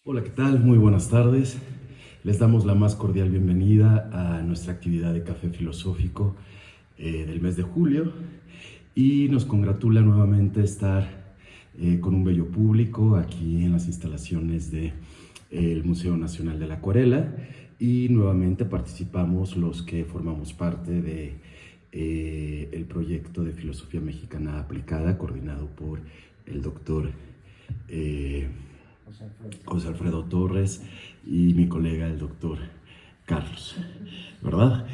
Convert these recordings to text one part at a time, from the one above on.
Hola, ¿qué tal? Muy buenas tardes. Les damos la más cordial bienvenida a nuestra actividad de café filosófico del mes de julio y nos congratula nuevamente estar con un bello público aquí en las instalaciones del Museo Nacional de la Acuarela y nuevamente participamos los que formamos parte de el proyecto de Filosofía Mexicana Aplicada coordinado por el doctor José Alfredo Torres y mi colega el doctor Carlos, ¿verdad?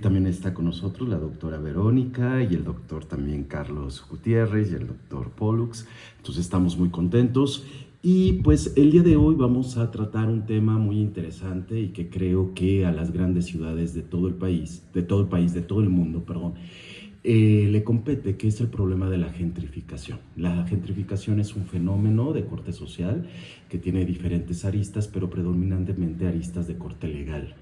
También está con nosotros la doctora Verónica y el doctor también Carlos Gutiérrez y el doctor Pollux. Entonces estamos muy contentos y pues el día de hoy vamos a tratar un tema muy interesante y que creo que a las grandes ciudades de todo el país, de todo el mundo, perdón, le compete, que es el problema de la gentrificación. La gentrificación es un fenómeno de corte social que tiene diferentes aristas, pero predominantemente aristas de corte legal,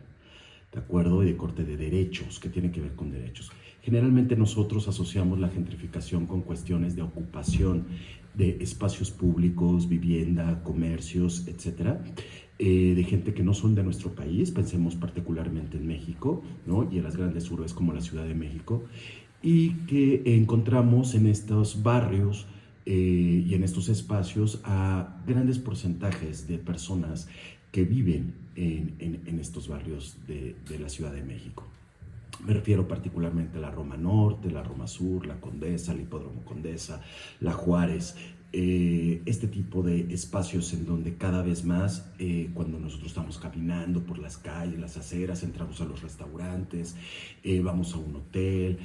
¿de acuerdo? Y de corte de derechos, que tiene que ver con derechos. Generalmente nosotros asociamos la gentrificación con cuestiones de ocupación de espacios públicos, vivienda, comercios, etcétera, de gente que no son de nuestro país, pensemos particularmente en México, ¿no? Y en las grandes urbes como la Ciudad de México, y que encontramos en estos barrios y en estos espacios a grandes porcentajes de personas que viven en estos barrios de la Ciudad de México. Me refiero particularmente a la Roma Norte, la Roma Sur, la Condesa, el Hipódromo Condesa, la Juárez, este tipo de espacios en donde cada vez más, cuando nosotros estamos caminando por las calles, las aceras, entramos a los restaurantes, vamos a un hotel,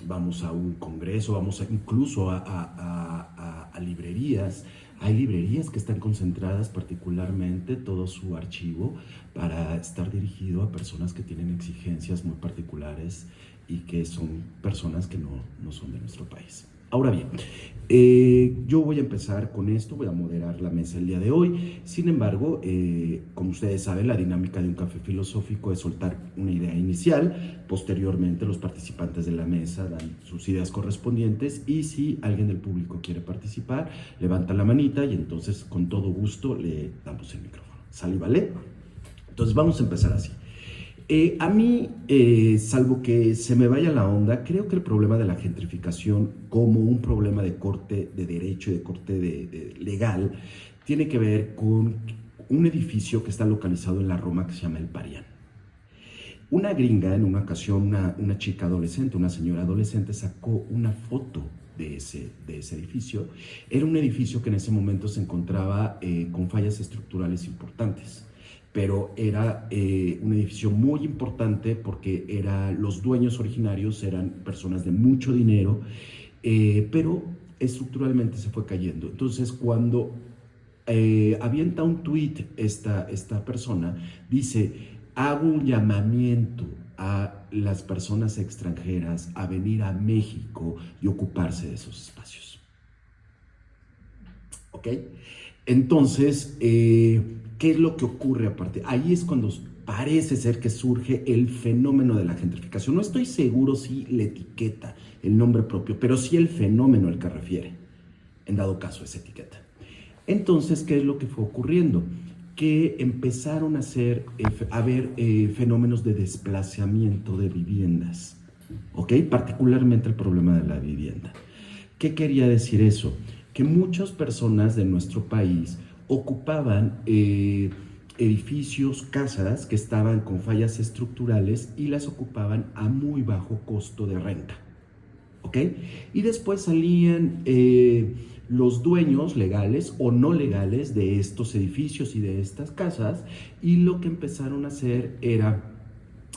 vamos a un congreso, incluso a librerías. Hay librerías que están concentradas particularmente todo su archivo para estar dirigido a personas que tienen exigencias muy particulares y que son personas que no son de nuestro país. Ahora bien, yo voy a empezar con esto, voy a moderar la mesa el día de hoy. Sin embargo, como ustedes saben, la dinámica de un café filosófico es soltar una idea inicial. Posteriormente, los participantes de la mesa dan sus ideas correspondientes y si alguien del público quiere participar, levanta la manita y entonces con todo gusto le damos el micrófono. ¿Sale y vale? Entonces vamos a empezar así. A mí, salvo que se me vaya la onda, creo que el problema de la gentrificación como un problema de corte de derecho y de corte legal tiene que ver con un edificio que está localizado en la Roma que se llama el Parián. Una gringa, en una ocasión, una chica adolescente, una señora adolescente, sacó una foto de ese edificio. Era un edificio que en ese momento se encontraba con fallas estructurales importantes, pero era un edificio muy importante porque los dueños originarios eran personas de mucho dinero, pero estructuralmente se fue cayendo. Entonces, cuando avienta un tweet esta persona, dice: hago un llamamiento a las personas extranjeras a venir a México y ocuparse de esos espacios. ¿Ok? Entonces, ¿qué es lo que ocurre aparte? Ahí es cuando parece ser que surge el fenómeno de la gentrificación. No estoy seguro si la etiqueta, el nombre propio, pero sí el fenómeno al que refiere, en dado caso esa etiqueta. Entonces, ¿qué es lo que fue ocurriendo? Que empezaron a haber fenómenos de desplazamiento de viviendas, ¿ok? Particularmente el problema de la vivienda. ¿Qué quería decir eso? Que muchas personas de nuestro país ocupaban edificios, casas que estaban con fallas estructurales y las ocupaban a muy bajo costo de renta, ¿ok? Y después salían los dueños legales o no legales de estos edificios y de estas casas y lo que empezaron a hacer era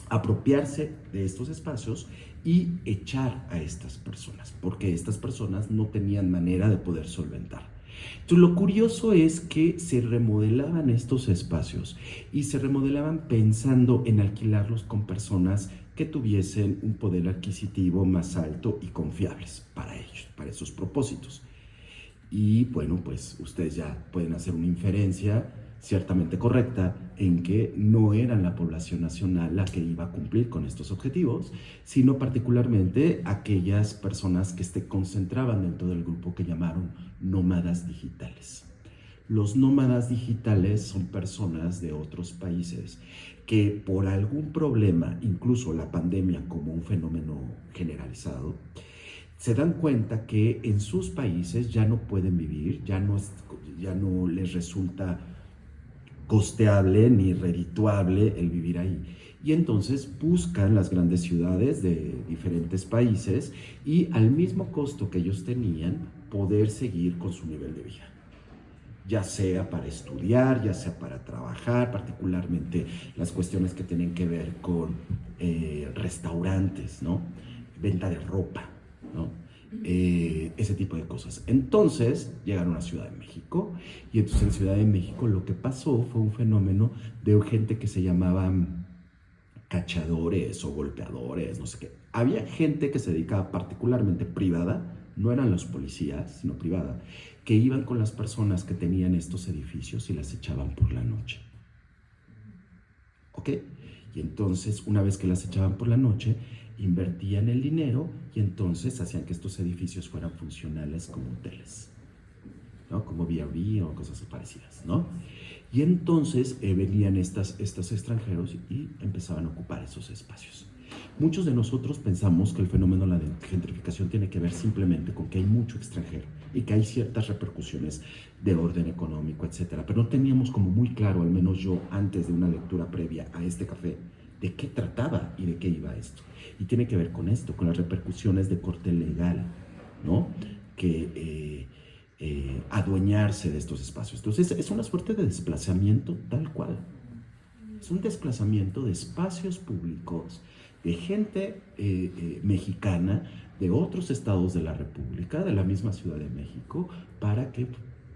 apropiarse de estos espacios y echar a estas personas, porque estas personas no tenían manera de poder solventar. Entonces, lo curioso es que se remodelaban estos espacios y se remodelaban pensando en alquilarlos con personas que tuviesen un poder adquisitivo más alto y confiables para ellos, para esos propósitos. Y bueno, pues ustedes ya pueden hacer una inferencia ciertamente correcta en que no eran la población nacional la que iba a cumplir con estos objetivos, sino particularmente aquellas personas que se concentraban dentro del grupo que llamaron nómadas digitales. Los nómadas digitales son personas de otros países que por algún problema, incluso la pandemia como un fenómeno generalizado, se dan cuenta que en sus países ya no pueden vivir, ya no les resulta costeable ni redituable el vivir ahí. Y entonces buscan las grandes ciudades de diferentes países y al mismo costo que ellos tenían, poder seguir con su nivel de vida. Ya sea para estudiar, ya sea para trabajar, particularmente las cuestiones que tienen que ver con restaurantes, ¿no? Venta de ropa, ¿no? Ese tipo de cosas. Entonces llegaron a Ciudad de México y entonces en Ciudad de México lo que pasó fue un fenómeno de gente que se llamaban cachadores o golpeadores, no sé qué. Había gente que se dedicaba particularmente privada, no eran los policías, sino privada, que iban con las personas que tenían estos edificios y las echaban por la noche. ¿Ok? Y entonces, una vez que las echaban por la noche, invertían el dinero y entonces hacían que estos edificios fueran funcionales como hoteles, ¿no? Como B&B o cosas parecidas, ¿no? Y entonces venían estos extranjeros y empezaban a ocupar esos espacios. Muchos de nosotros pensamos que el fenómeno de la gentrificación tiene que ver simplemente con que hay mucho extranjero y que hay ciertas repercusiones de orden económico, etcétera. Pero no teníamos como muy claro, al menos yo, antes de una lectura previa a este café, de qué trataba y de qué iba esto. Y tiene que ver con esto, con las repercusiones de corte legal, ¿no? Que adueñarse de estos espacios. Entonces, es una suerte de desplazamiento tal cual. Es un desplazamiento de espacios públicos, de gente mexicana, de otros estados de la República, de la misma Ciudad de México, para que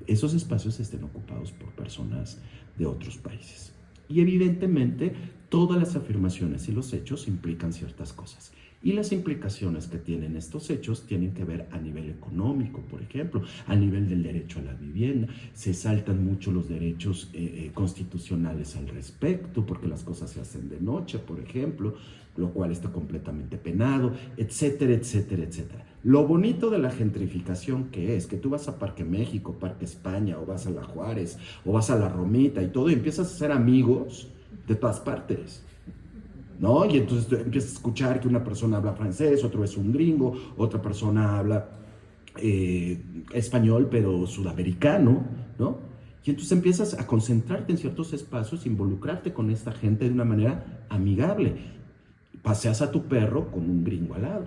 esos espacios estén ocupados por personas de otros países. Y evidentemente, todas las afirmaciones y los hechos implican ciertas cosas. Y las implicaciones que tienen estos hechos tienen que ver a nivel económico, por ejemplo, a nivel del derecho a la vivienda. Se saltan mucho los derechos constitucionales al respecto, porque las cosas se hacen de noche, por ejemplo, lo cual está completamente penado, etcétera, etcétera, etcétera. Lo bonito de la gentrificación que es que tú vas a Parque México, Parque España, o vas a La Juárez, o vas a La Romita y todo, y empiezas a ser amigos de todas partes, ¿no? Y entonces tú empiezas a escuchar que una persona habla francés, otro es un gringo, otra persona habla español, pero sudamericano, ¿no? Y entonces empiezas a concentrarte en ciertos espacios, involucrarte con esta gente de una manera amigable. Paseas a tu perro con un gringo al lado.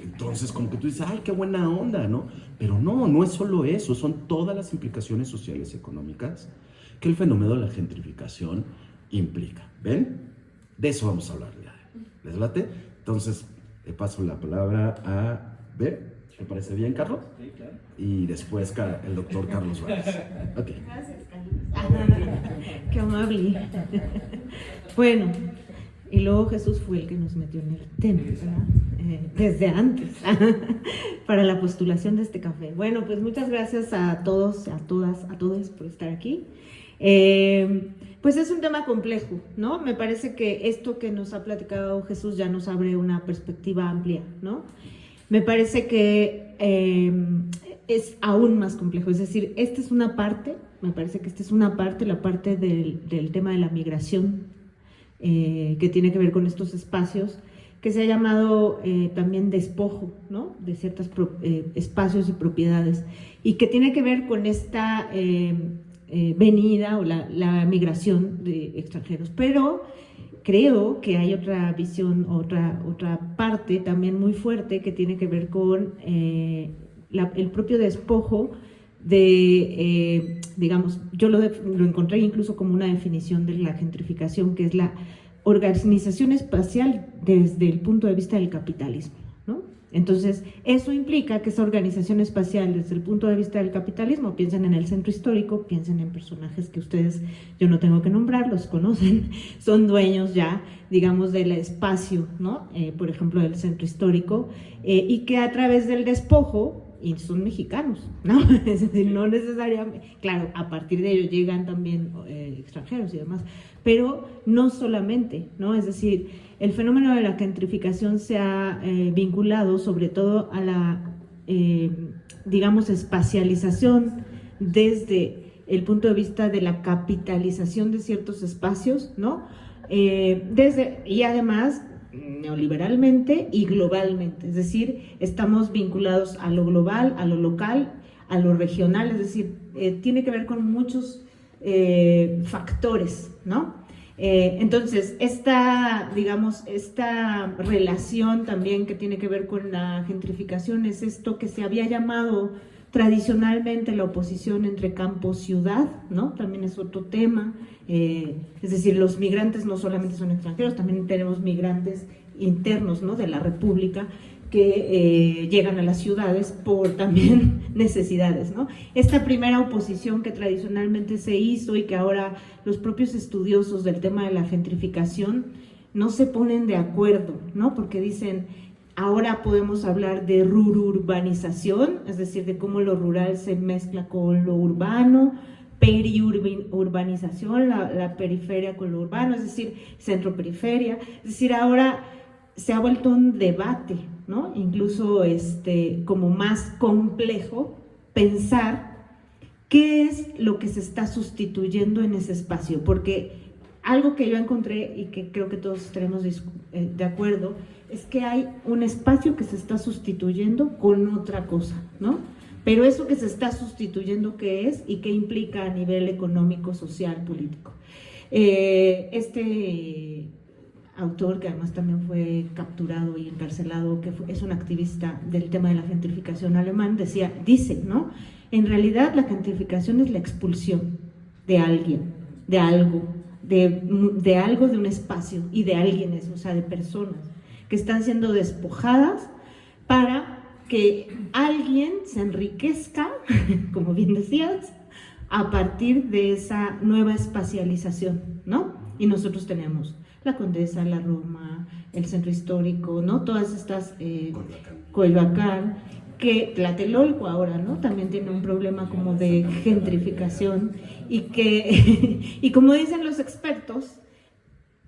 Entonces, como que tú dices, ay, qué buena onda, ¿no? Pero no es solo eso, son todas las implicaciones sociales y económicas que el fenómeno de la gentrificación implica. ¿Ven? De eso vamos a hablar ya. ¿Les late? Entonces, le paso la palabra a Ver. ¿Te parece bien, Carlos? Sí, claro. Y después el doctor Carlos Vázquez. Ok. Gracias, Carlos. Qué amable. Bueno, y luego Jesús fue el que nos metió en el tema, ¿verdad? Desde antes, para la postulación de este café. Bueno, pues muchas gracias a todos, a todas, a todos por estar aquí. Pues es un tema complejo, ¿no? Me parece que esto que nos ha platicado Jesús ya nos abre una perspectiva amplia, ¿no? Me parece que es aún más complejo, es decir, esta es una parte, me parece que esta es una parte, la parte del tema de la migración, que tiene que ver con estos espacios, que se ha llamado también despojo, ¿no? De ciertos espacios y propiedades, y que tiene que ver con esta venida o la migración de extranjeros. Pero creo que hay otra visión, otra parte también muy fuerte que tiene que ver con el propio despojo de, digamos, yo lo encontré incluso como una definición de la gentrificación, que es la organización espacial desde el punto de vista del capitalismo, ¿no? Entonces, eso implica que esa organización espacial desde el punto de vista del capitalismo, piensen en el centro histórico, piensen en personajes que ustedes, yo no tengo que nombrar, los conocen, son dueños ya, digamos, del espacio, ¿no? Por ejemplo, del centro histórico, y que a través del despojo, y son mexicanos, ¿no? Es decir, no necesariamente, claro, a partir de ello llegan también extranjeros y demás, pero no solamente, ¿no? Es decir, el fenómeno de la gentrificación se ha vinculado sobre todo a la digamos, espacialización desde el punto de vista de la capitalización de ciertos espacios, ¿no? Y además neoliberalmente y globalmente, es decir, estamos vinculados a lo global, a lo local, a lo regional, es decir, tiene que ver con muchos factores, ¿no? Entonces, esta relación también que tiene que ver con la gentrificación es esto que se había llamado tradicionalmente la oposición entre campo-ciudad, ¿no? También es otro tema, es decir, los migrantes no solamente son extranjeros, también tenemos migrantes internos, ¿no? De la República, que llegan a las ciudades por también necesidades, ¿no? Esta primera oposición que tradicionalmente se hizo y que ahora los propios estudiosos del tema de la gentrificación no se ponen de acuerdo, ¿no? Porque dicen, ahora podemos hablar de rururbanización, es decir, de cómo lo rural se mezcla con lo urbano, periurbanización, la periferia con lo urbano, es decir, centro-periferia, es decir, ahora se ha vuelto un debate, ¿no? Incluso como más complejo pensar qué es lo que se está sustituyendo en ese espacio, porque algo que yo encontré y que creo que todos estaremos de acuerdo es que hay un espacio que se está sustituyendo con otra cosa, ¿no? Pero eso que se está sustituyendo, ¿qué es? Y qué implica a nivel económico, social, político. Autor, que además también fue capturado y encarcelado, que es un activista del tema de la gentrificación alemán, dice, ¿no? En realidad la gentrificación es la expulsión de alguien, de algo, de un espacio y de alguienes, o sea, de personas que están siendo despojadas para que alguien se enriquezca, como bien decías, a partir de esa nueva espacialización, ¿no? Y nosotros tenemos la Condesa, la Roma, el Centro Histórico, ¿no? Todas estas, Coyoacán, que Tlatelolco ahora, ¿no? También tiene un problema como de gentrificación y como dicen los expertos,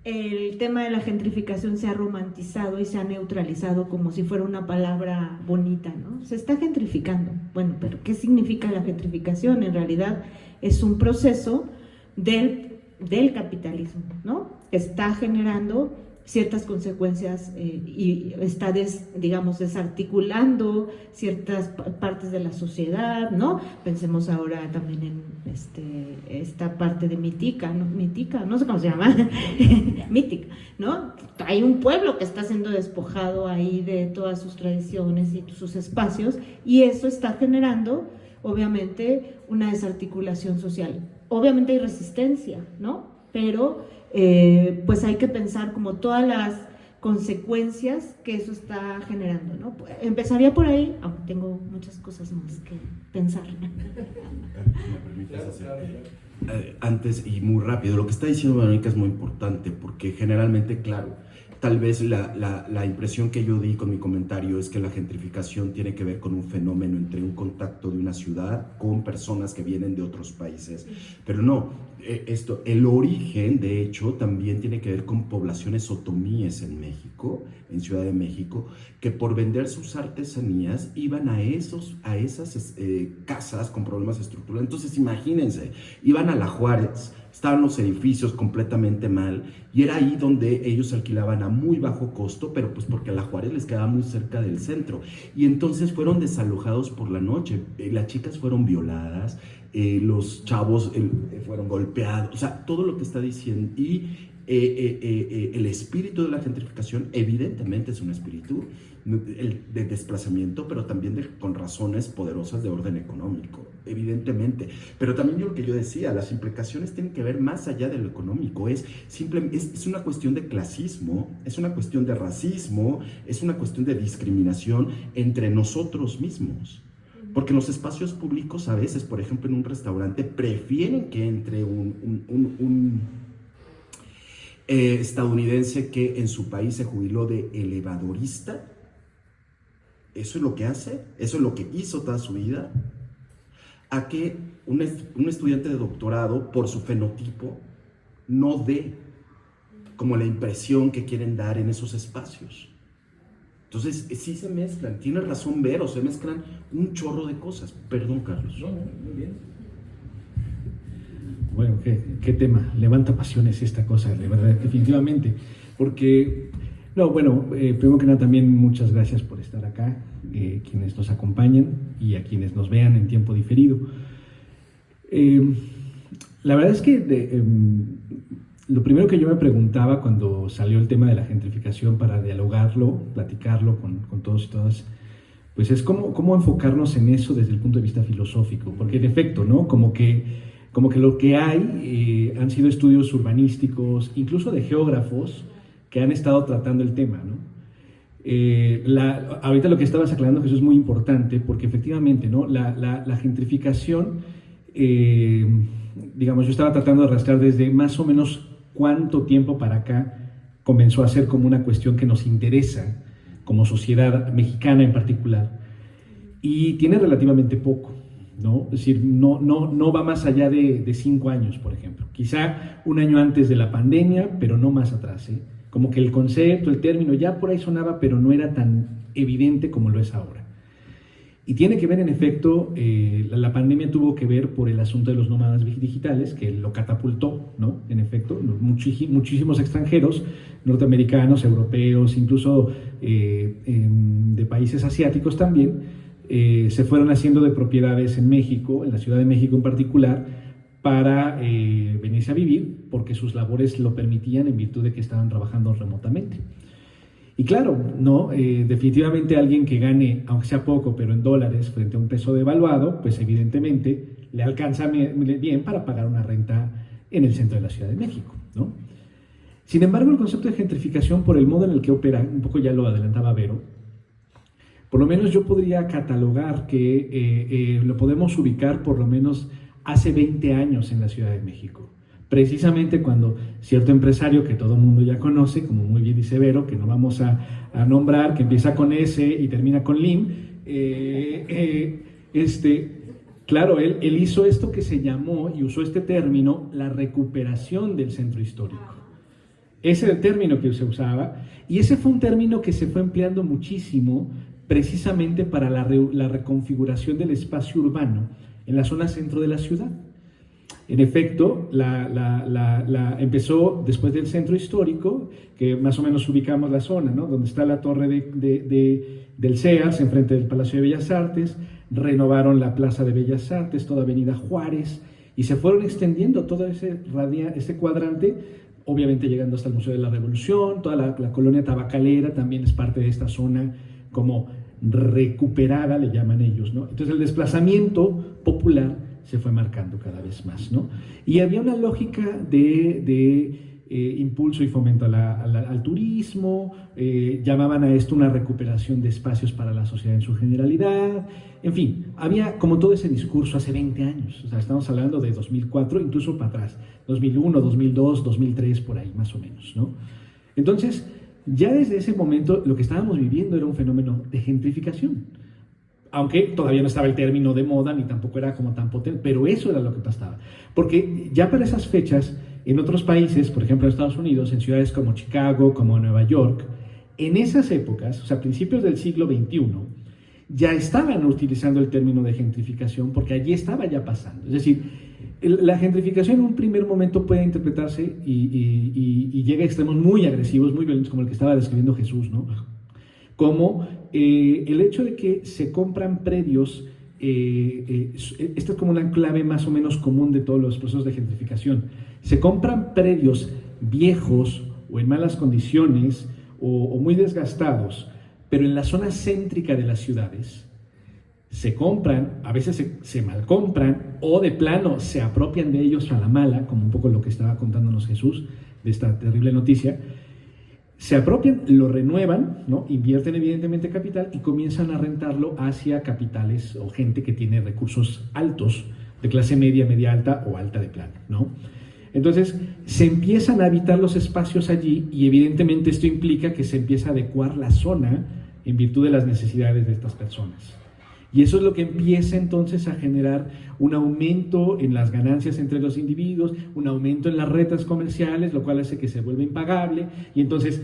el tema de la gentrificación se ha romantizado y se ha neutralizado como si fuera una palabra bonita, ¿no? Se está gentrificando. Bueno, pero ¿qué significa la gentrificación? En realidad es un proceso del capitalismo, ¿no? Que está generando ciertas consecuencias y está, desarticulando ciertas partes de la sociedad, ¿no? Pensemos ahora también en esta parte de Mítica, no sé cómo se llama, Mítica, ¿no? Hay un pueblo que está siendo despojado ahí de todas sus tradiciones y sus espacios, y eso está generando, obviamente, una desarticulación social. Obviamente hay resistencia, ¿no? Pero pues hay que pensar como todas las consecuencias que eso está generando, ¿no? Empezaría por ahí, aunque tengo muchas cosas más que pensar. ¿Me permites hacer? Antes, y muy rápido, lo que está diciendo Verónica es muy importante, porque generalmente, claro, tal vez la impresión que yo di con mi comentario es que la gentrificación tiene que ver con un fenómeno entre un contacto de una ciudad con personas que vienen de otros países, pero no, el origen, de hecho, también tiene que ver con poblaciones otomíes en México, en Ciudad de México, que por vender sus artesanías iban a esas casas con problemas estructurales. Entonces, imagínense, iban a la Juárez, estaban los edificios completamente mal, y era ahí donde ellos alquilaban a muy bajo costo, pero pues porque la Juárez les quedaba muy cerca del centro, y entonces fueron desalojados por la noche, las chicas fueron violadas, los chavos fueron golpeados, o sea, todo lo que está diciendo, y el espíritu de la gentrificación evidentemente es un espíritu de desplazamiento, pero también con razones poderosas de orden económico, evidentemente. Pero también lo que yo decía, las implicaciones tienen que ver más allá de lo económico, es una cuestión de clasismo, es una cuestión de racismo, es una cuestión de discriminación entre nosotros mismos. Porque en los espacios públicos a veces, por ejemplo, en un restaurante, prefieren que entre un estadounidense que en su país se jubiló de elevadorista. Eso es lo que hace, eso es lo que hizo toda su vida, a que un estudiante de doctorado, por su fenotipo, no dé como la impresión que quieren dar en esos espacios. Entonces, sí se mezclan, tiene razón Vero, se mezclan un chorro de cosas. Perdón, Carlos. No, muy bien. Bueno, qué tema, levanta pasiones esta cosa, de verdad, definitivamente. Porque, no, bueno, primero que nada también muchas gracias por estar acá, quienes nos acompañan y a quienes nos vean en tiempo diferido. La verdad es que lo primero que yo me preguntaba cuando salió el tema de la gentrificación para dialogarlo, platicarlo con todos y todas, pues es cómo enfocarnos en eso desde el punto de vista filosófico, porque en efecto, ¿no? Como que lo que hay han sido estudios urbanísticos, incluso de geógrafos, que han estado tratando el tema, ¿no? Ahorita lo que estabas aclarando, Jesús, es muy importante, porque efectivamente, ¿no? La gentrificación, digamos, yo estaba tratando de rastrear desde más o menos cuánto tiempo para acá comenzó a ser como una cuestión que nos interesa como sociedad mexicana en particular, y tiene relativamente poco, ¿no? Es decir, no va más allá de 5 años, por ejemplo. Quizá un año antes de la pandemia, pero no más atrás, ¿eh? Como que el concepto, el término, ya por ahí sonaba, pero no era tan evidente como lo es ahora. Y tiene que ver, en efecto, la pandemia tuvo que ver por el asunto de los nómadas digitales, que lo catapultó, ¿no? En efecto, muchísimos extranjeros, norteamericanos, europeos, incluso de países asiáticos también, se fueron haciendo de propiedades en México, en la Ciudad de México en particular, para venirse a vivir, porque sus labores lo permitían en virtud de que estaban trabajando remotamente. Y claro, ¿no? Definitivamente alguien que gane, aunque sea poco, pero en dólares frente a un peso devaluado, pues evidentemente le alcanza bien para pagar una renta en el centro de la Ciudad de México, ¿no? Sin embargo, el concepto de gentrificación, por el modo en el que opera, un poco ya lo adelantaba Vero, por lo menos yo podría catalogar que lo podemos ubicar por lo menos hace 20 años en la Ciudad de México. Precisamente cuando cierto empresario que todo el mundo ya conoce, como muy bien dice Vero, que no vamos a nombrar, que empieza con S y termina con Lim, claro, él hizo esto que se llamó, y usó este término, la recuperación del centro histórico. Ese era el término que se usaba, y ese fue un término que se fue empleando muchísimo precisamente para la reconfiguración del espacio urbano en la zona centro de la ciudad. En efecto, empezó después del centro histórico, que más o menos ubicamos la zona, ¿no? Donde está la torre del CEARS, enfrente del Palacio de Bellas Artes, renovaron la Plaza de Bellas Artes, toda Avenida Juárez, y se fueron extendiendo todo ese cuadrante, obviamente llegando hasta el Museo de la Revolución, toda la colonia tabacalera también es parte de esta zona como recuperada, le llaman ellos, ¿no? Entonces el desplazamiento popular se fue marcando cada vez más, ¿no? Y había una lógica de impulso y fomento al turismo, llamaban a esto una recuperación de espacios para la sociedad en su generalidad, en fin, había como todo ese discurso hace 20 años, o sea, estamos hablando de 2004, incluso para atrás, 2001, 2002, 2003, por ahí más o menos, ¿no? Entonces, ya desde ese momento lo que estábamos viviendo era un fenómeno de gentrificación, aunque todavía no estaba el término de moda ni tampoco era como tan potente, pero eso era lo que pasaba, porque ya para esas fechas en otros países, por ejemplo en Estados Unidos, en ciudades como Chicago, como Nueva York, en esas épocas, o sea, principios del siglo XXI, ya estaban utilizando el término de gentrificación porque allí estaba ya pasando, es decir, la gentrificación en un primer momento puede interpretarse y llega a extremos muy agresivos, muy violentos, como el que estaba describiendo Jesús, ¿no? Como el hecho de que se compran predios, esta es como una clave más o menos común de todos los procesos de gentrificación, se compran predios viejos o en malas condiciones o muy desgastados, pero en la zona céntrica de las ciudades, se compran, a veces se malcompran o de plano se apropian de ellos a la mala, como un poco lo que estaba contándonos Jesús de esta terrible noticia, se apropian, lo renuevan, ¿no? Invierten evidentemente capital y comienzan a rentarlo hacia capitales o gente que tiene recursos altos, de clase media, media alta o alta de plano, ¿no? Entonces se empiezan a habitar los espacios allí y evidentemente esto implica que se empieza a adecuar la zona en virtud de las necesidades de estas personas. Y eso es lo que empieza entonces a generar un aumento en las ganancias entre los individuos, un aumento en las rentas comerciales, lo cual hace que se vuelva impagable, y entonces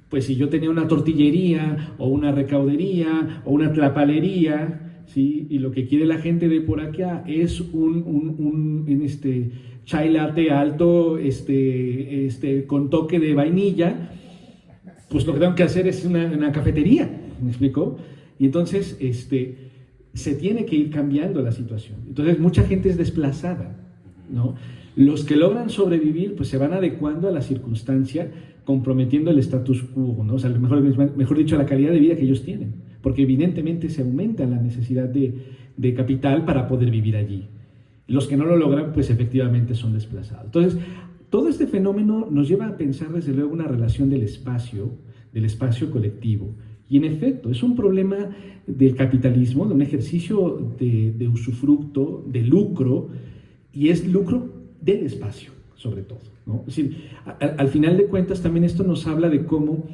Pues si yo tenía una tortillería o una recaudería o una tlapalería, ¿sí? Y lo que quiere la gente de por acá es un chai latte alto con toque de vainilla, pues lo que tengo que hacer es una cafetería, ¿me explico? Y entonces se tiene que ir cambiando la situación. Entonces mucha gente es desplazada, ¿no? Los que logran sobrevivir pues se van adecuando a la circunstancia, comprometiendo el status quo, ¿no? O sea, mejor dicho, la calidad de vida que ellos tienen, porque evidentemente se aumenta la necesidad de capital para poder vivir allí. Los que no lo logran, pues efectivamente son desplazados. Entonces, todo este fenómeno nos lleva a pensar desde luego una relación del espacio colectivo. Y en efecto, es un problema del capitalismo, de un ejercicio de usufructo, de lucro, y es lucro del espacio, sobre todo, ¿no? Es decir, al final de cuentas también esto nos habla de cómo,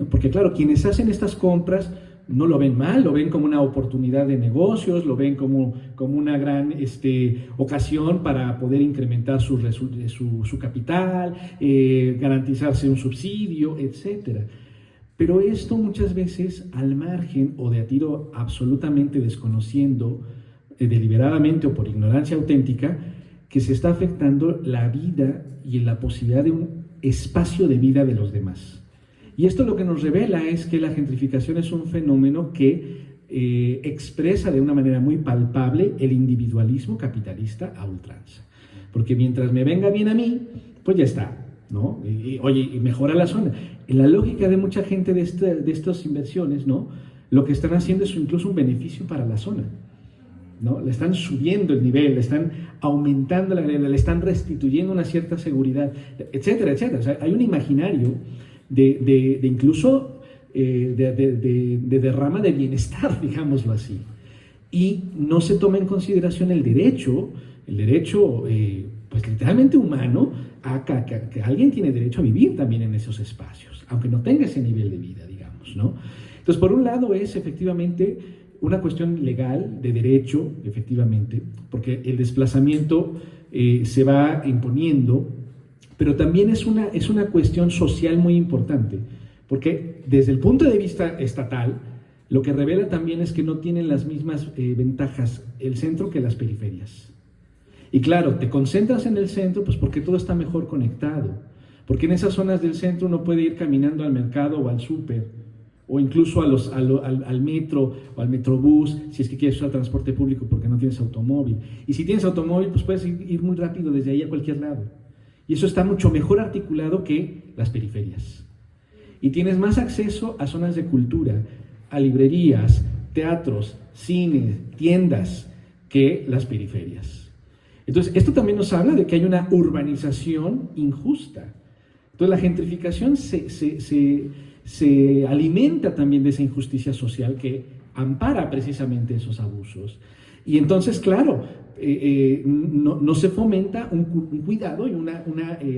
porque claro, quienes hacen estas compras no lo ven mal, lo ven como una oportunidad de negocios, lo ven como una gran ocasión para poder incrementar su capital, garantizarse un subsidio, etcétera. Pero esto muchas veces al margen o de a tiro absolutamente desconociendo, deliberadamente o por ignorancia auténtica, que se está afectando la vida y la posibilidad de un espacio de vida de los demás. Y esto lo que nos revela es que la gentrificación es un fenómeno que expresa de una manera muy palpable el individualismo capitalista a ultranza. Porque mientras me venga bien a mí, pues ya está, ¿no? Y mejora la zona. En la lógica de mucha gente de estas inversiones, ¿no? Lo que están haciendo es incluso un beneficio para la zona, ¿no? Le están subiendo el nivel, le están aumentando le están restituyendo una cierta seguridad, etcétera, etcétera. O sea, hay un imaginario de incluso de derrama de bienestar, digámoslo así. Y no se toma en consideración el derecho pues literalmente humano, a que alguien tiene derecho a vivir también en esos espacios, aunque no tenga ese nivel de vida, digamos, ¿no? Entonces, por un lado es efectivamente una cuestión legal, de derecho, efectivamente, porque el desplazamiento se va imponiendo, pero también es una cuestión social muy importante, porque desde el punto de vista estatal, lo que revela también es que no tienen las mismas ventajas el centro que las periferias. Y claro, te concentras en el centro pues porque todo está mejor conectado, porque en esas zonas del centro uno puede ir caminando al mercado o al súper, o incluso al metro o al metrobús, si es que quieres usar transporte público porque no tienes automóvil. Y si tienes automóvil, pues puedes ir muy rápido desde ahí a cualquier lado. Y eso está mucho mejor articulado que las periferias. Y tienes más acceso a zonas de cultura, a librerías, teatros, cines, tiendas, que las periferias. Entonces, esto también nos habla de que hay una urbanización injusta. Entonces, la gentrificación se alimenta también de esa injusticia social que ampara precisamente esos abusos. Y entonces, claro, no se fomenta un cuidado y una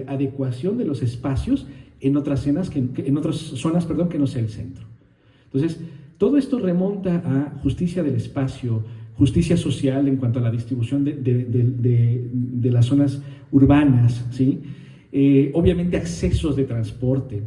adecuación de los espacios en otras zonas que no sea el centro. Entonces, todo esto remonta a justicia del espacio, justicia social en cuanto a la distribución de las zonas urbanas, ¿sí? Obviamente accesos de transporte.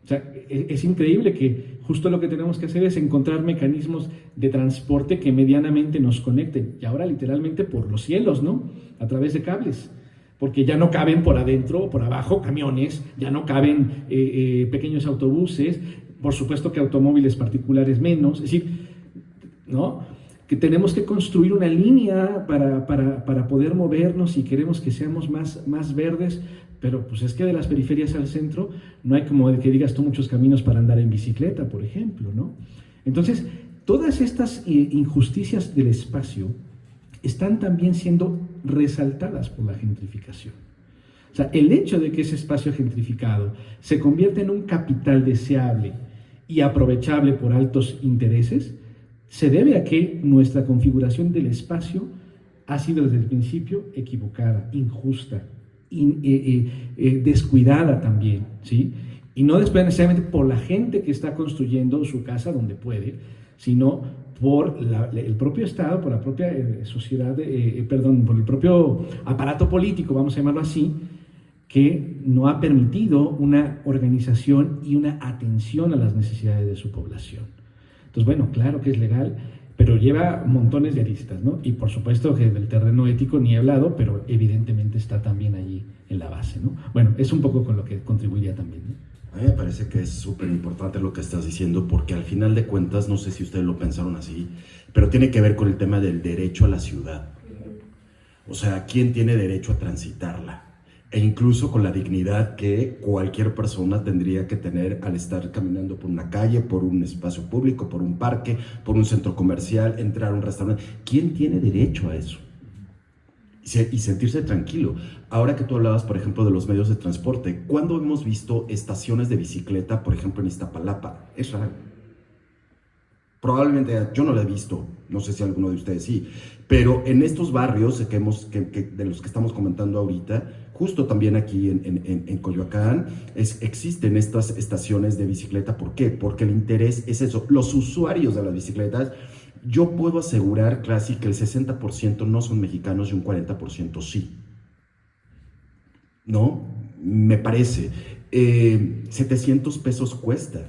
O sea, es increíble que justo lo que tenemos que hacer es encontrar mecanismos de transporte que medianamente nos conecten, y ahora literalmente por los cielos, ¿no? A través de cables, porque ya no caben por adentro o por abajo camiones, ya no caben pequeños autobuses, por supuesto que automóviles particulares menos, es decir, ¿no? Que tenemos que construir una línea para poder movernos y queremos que seamos más verdes, pero pues es que de las periferias al centro no hay, como que digas tú, muchos caminos para andar en bicicleta, por ejemplo, ¿no? Entonces, todas estas injusticias del espacio están también siendo resaltadas por la gentrificación. O sea, el hecho de que ese espacio gentrificado se convierta en un capital deseable y aprovechable por altos intereses, se debe a que nuestra configuración del espacio ha sido desde el principio equivocada, injusta, descuidada también, ¿sí? Y no necesariamente por la gente que está construyendo su casa donde puede, sino por el propio Estado, por la propia sociedad, por el propio aparato político, vamos a llamarlo así, que no ha permitido una organización y una atención a las necesidades de su población. Entonces, bueno, claro que es legal, pero lleva montones de aristas, ¿no? Y por supuesto que del terreno ético ni he hablado, pero evidentemente está también allí en la base, ¿no? Bueno, es un poco con lo que contribuiría también, ¿no? A mí me parece que es súper importante lo que estás diciendo, porque al final de cuentas, no sé si ustedes lo pensaron así, pero tiene que ver con el tema del derecho a la ciudad. O sea, ¿quién tiene derecho a transitarla? E incluso con la dignidad que cualquier persona tendría que tener al estar caminando por una calle, por un espacio público, por un parque, por un centro comercial, entrar a un restaurante. ¿Quién tiene derecho a eso? Y sentirse tranquilo. Ahora que tú hablabas, por ejemplo, de los medios de transporte, ¿cuándo hemos visto estaciones de bicicleta, por ejemplo, en Iztapalapa? Es raro. Probablemente yo no la he visto, no sé si alguno de ustedes sí, pero en estos barrios de los que estamos comentando ahorita, justo también aquí en Coyoacán, existen estas estaciones de bicicleta. ¿Por qué? Porque el interés es eso. Los usuarios de las bicicletas, yo puedo asegurar, casi que el 60% no son mexicanos y un 40% sí. ¿No? Me parece. 700 pesos cuesta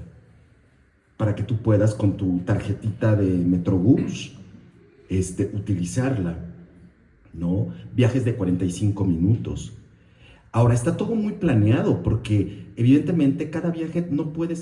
para que tú puedas con tu tarjetita de Metrobús utilizarla, ¿no? Viajes de 45 minutos. Ahora, está todo muy planeado porque evidentemente cada viaje no puede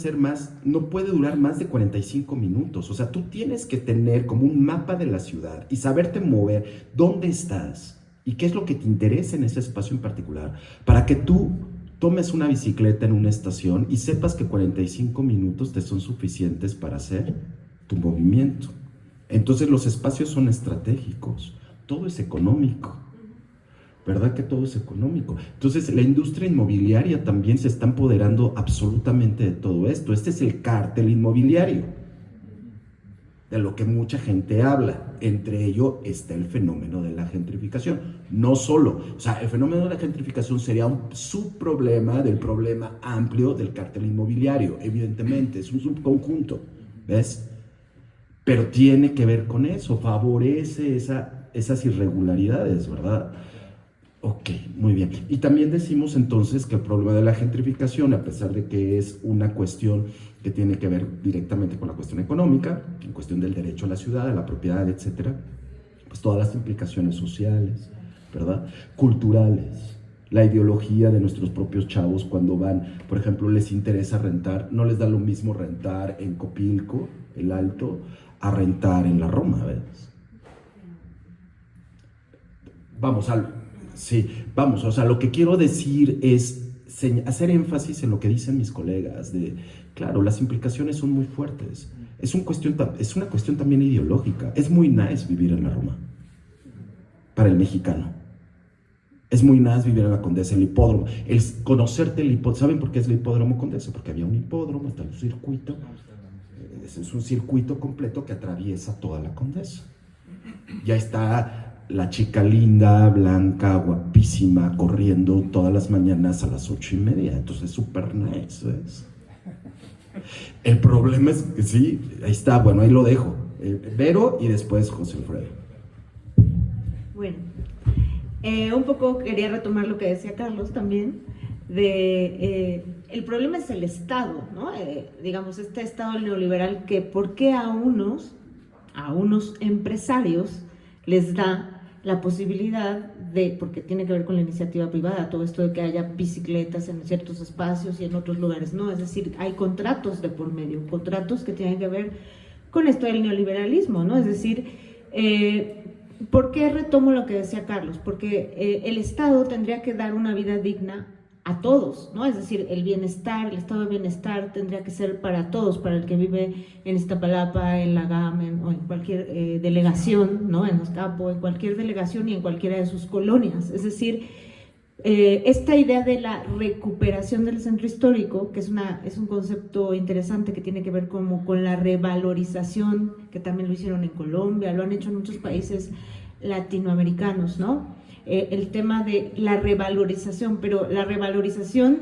durar más de 45 minutos. O sea, tú tienes que tener como un mapa de la ciudad y saberte mover dónde estás y qué es lo que te interesa en ese espacio en particular, para que tú tomes una bicicleta en una estación y sepas que 45 minutos te son suficientes para hacer tu movimiento. Entonces los espacios son estratégicos, todo es económico, ¿verdad que todo es económico? Entonces la industria inmobiliaria también se está empoderando absolutamente de todo esto. Este es el cártel inmobiliario, de lo que mucha gente habla. Entre ello está el fenómeno de la gentrificación. No solo, o sea, el fenómeno de la gentrificación sería un subproblema del problema amplio del cártel inmobiliario. Evidentemente, es un subconjunto, ¿ves? Pero tiene que ver con eso, favorece esas irregularidades, ¿verdad? Ok, muy bien. Y también decimos entonces que el problema de la gentrificación, a pesar de que es una cuestión que tiene que ver directamente con la cuestión económica, en cuestión del derecho a la ciudad, a la propiedad, etcétera, pues todas las implicaciones sociales, ¿verdad? Culturales, la ideología de nuestros propios chavos cuando van, por ejemplo, les interesa rentar, no les da lo mismo rentar en Copilco, el Alto, a rentar en la Roma, ¿ves? Vamos, o sea, lo que quiero decir es hacer énfasis en lo que dicen mis colegas, claro, las implicaciones son muy fuertes, es una cuestión también ideológica. Es muy nice vivir en la Roma, para el mexicano, es muy nice vivir en la Condesa, el hipódromo, conocerte el hipódromo. ¿Saben por qué es el hipódromo Condesa? Porque había un hipódromo, está un circuito, es un circuito completo que atraviesa toda la Condesa, ya está la chica linda, blanca, guapísima, corriendo todas las mañanas a las 8:30. Entonces es súper nice, ¿ves? El problema es que sí, ahí está, bueno, ahí lo dejo. Vero y después José Alfredo. Bueno, un poco quería retomar lo que decía Carlos también, el problema es el Estado, ¿no? Digamos, este Estado neoliberal que ¿por qué a unos empresarios les da la posibilidad porque tiene que ver con la iniciativa privada, todo esto de que haya bicicletas en ciertos espacios y en otros lugares, ¿no? Es decir, hay contratos de por medio, contratos que tienen que ver con esto del neoliberalismo, ¿no? Es decir, ¿por qué retomo lo que decía Carlos? Porque el Estado tendría que dar una vida digna a todos, ¿no? Es decir, el estado de bienestar tendría que ser para todos, para el que vive en Iztapalapa, en la GAM, o en cualquier delegación, ¿no? En Azcapo, en cualquier delegación y en cualquiera de sus colonias. Es decir, esta idea de la recuperación del centro histórico, que es un concepto interesante que tiene que ver como con la revalorización, que también lo hicieron en Colombia, lo han hecho en muchos países latinoamericanos, ¿no? El tema de la revalorización, pero la revalorización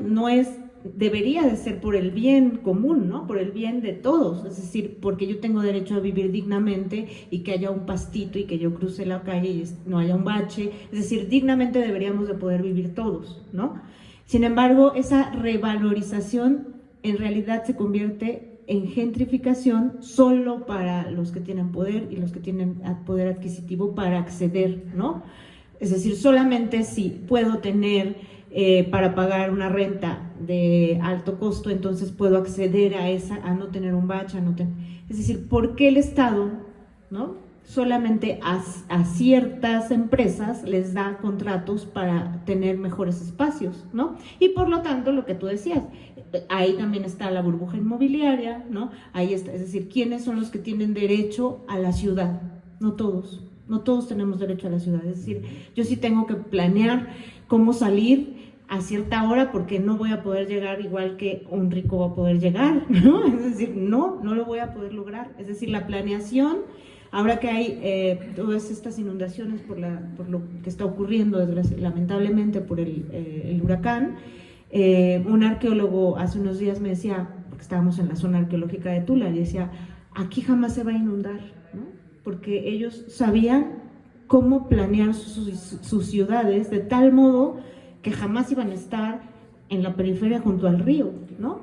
debería de ser por el bien común, ¿no? Por el bien de todos, es decir, porque yo tengo derecho a vivir dignamente y que haya un pastito y que yo cruce la calle y no haya un bache, es decir, dignamente deberíamos de poder vivir todos, ¿no? Sin embargo, esa revalorización en realidad se convierte en gentrificación solo para los que tienen poder y los que tienen poder adquisitivo para acceder, ¿no? Es decir, solamente si puedo tener para pagar una renta de alto costo, entonces puedo acceder a no tener un bache, es decir, ¿por qué el Estado, ¿no?, solamente a ciertas empresas les da contratos para tener mejores espacios, ¿no? Y por lo tanto, lo que tú decías, ahí también está la burbuja inmobiliaria, ¿no? Ahí está, es decir, ¿quiénes son los que tienen derecho a la ciudad? No todos. No todos tenemos derecho a la ciudad, es decir, yo sí tengo que planear cómo salir a cierta hora porque no voy a poder llegar igual que un rico va a poder llegar, ¿no? Es decir, no lo voy a poder lograr. Es decir, la planeación, ahora que hay todas estas inundaciones por lo que está ocurriendo, lamentablemente por el huracán, un arqueólogo hace unos días me decía, porque estábamos en la zona arqueológica de Tula, y decía, aquí jamás se va a inundar, ¿no? Porque ellos sabían cómo planear sus ciudades de tal modo que jamás iban a estar en la periferia junto al río, ¿no?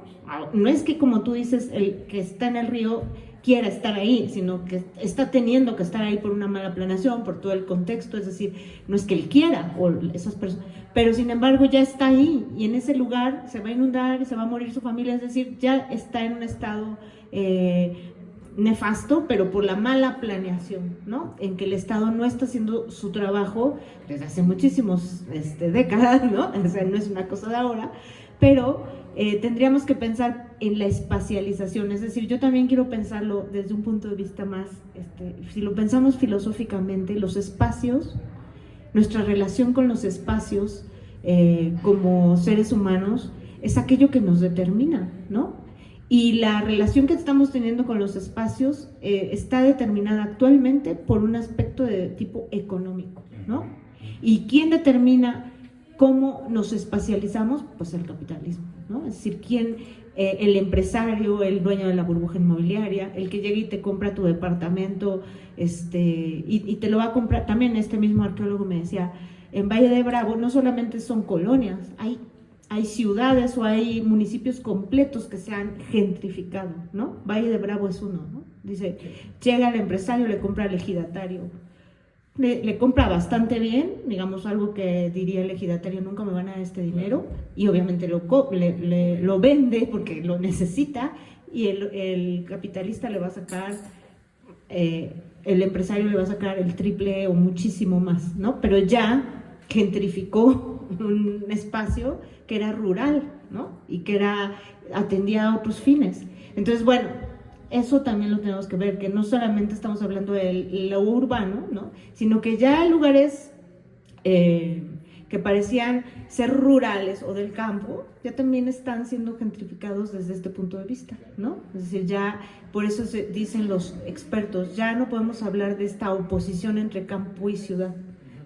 No es que, como tú dices, el que está en el río quiera estar ahí, sino que está teniendo que estar ahí por una mala planeación, por todo el contexto, es decir, no es que él quiera, o esas personas, pero sin embargo ya está ahí, y en ese lugar se va a inundar y se va a morir su familia, es decir, ya está en un estado nefasto, pero por la mala planeación, ¿no? En que el Estado no está haciendo su trabajo desde hace muchísimas décadas, ¿no? O sea, no es una cosa de ahora, pero tendríamos que pensar en la espacialización, es decir, yo también quiero pensarlo desde un punto de vista más, si lo pensamos filosóficamente, los espacios, nuestra relación con los espacios como seres humanos es aquello que nos determina, ¿no? Y la relación que estamos teniendo con los espacios está determinada actualmente por un aspecto de tipo económico, ¿no? ¿Y quién determina cómo nos espacializamos? Pues el capitalismo, ¿no? Es decir, el empresario, el dueño de la burbuja inmobiliaria, el que llega y te compra tu departamento, y te lo va a comprar. También este mismo arqueólogo me decía, en Valle de Bravo no solamente son colonias, hay ciudades o hay municipios completos que se han gentrificado, ¿no? Valle de Bravo es uno, ¿no? Dice, llega el empresario, le compra al ejidatario, le compra bastante bien, digamos algo que diría el ejidatario, nunca me van a dar este dinero, y obviamente lo vende porque lo necesita, y el capitalista le va a sacar, el empresario le va a sacar el triple o muchísimo más, ¿no? Pero ya gentrificó un espacio que era rural, ¿no? Y que atendía a otros fines. Entonces, bueno, eso también lo tenemos que ver, que no solamente estamos hablando de lo urbano, ¿no? Sino que ya hay lugares que parecían ser rurales o del campo, ya también están siendo gentrificados desde este punto de vista, ¿no? Es decir, ya, por eso dicen los expertos, ya no podemos hablar de esta oposición entre campo y ciudad,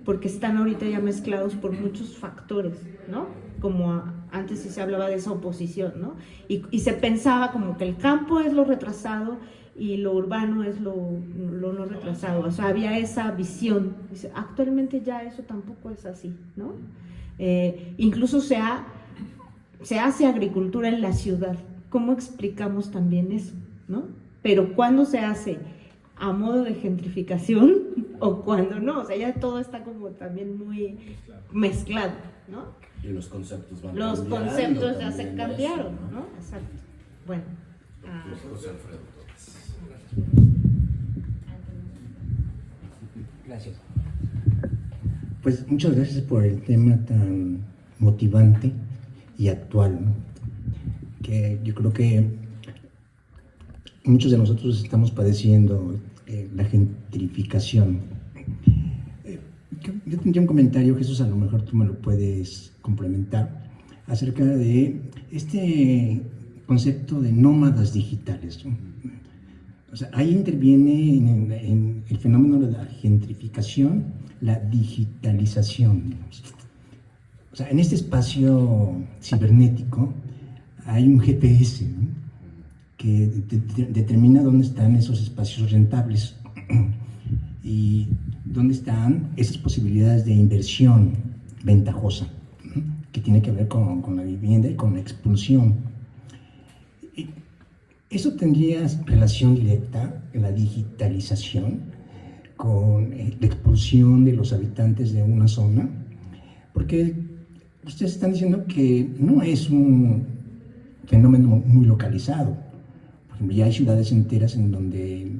porque están ahorita ya mezclados por muchos factores, ¿no? Como antes sí se hablaba de esa oposición, ¿no? Y se pensaba como que el campo es lo retrasado y lo urbano es lo no retrasado, o sea, había esa visión. Actualmente ya eso tampoco es así, ¿no? Incluso se hace agricultura en la ciudad. ¿Cómo explicamos también eso, no? Pero ¿cuándo se hace a modo de gentrificación o cuando no? O sea, ya todo está como también muy mezclado, ¿no? Y los conceptos van Los cambiando. conceptos ya se también cambiaron, eso, ¿no? Exacto. Bueno. José Alfredo Torres. Gracias. Pues muchas gracias por el tema tan motivante y actual, ¿no? Que yo creo que muchos de nosotros estamos padeciendo la gentrificación. Yo tendría un comentario, Jesús, a lo mejor tú me lo puedes complementar, acerca de este concepto de nómadas digitales, ¿no? O sea, ahí interviene en el fenómeno de la gentrificación, la digitalización, digamos. O sea, en este espacio cibernético hay un GPS, ¿no?, que determina dónde están esos espacios rentables y dónde están esas posibilidades de inversión ventajosa, ¿no?, que tiene que ver con la vivienda y con la expulsión. Y eso tendría relación directa en la digitalización con la expulsión de los habitantes de una zona, porque ustedes están diciendo que no es un fenómeno muy localizado. Por ejemplo, ya hay ciudades enteras en donde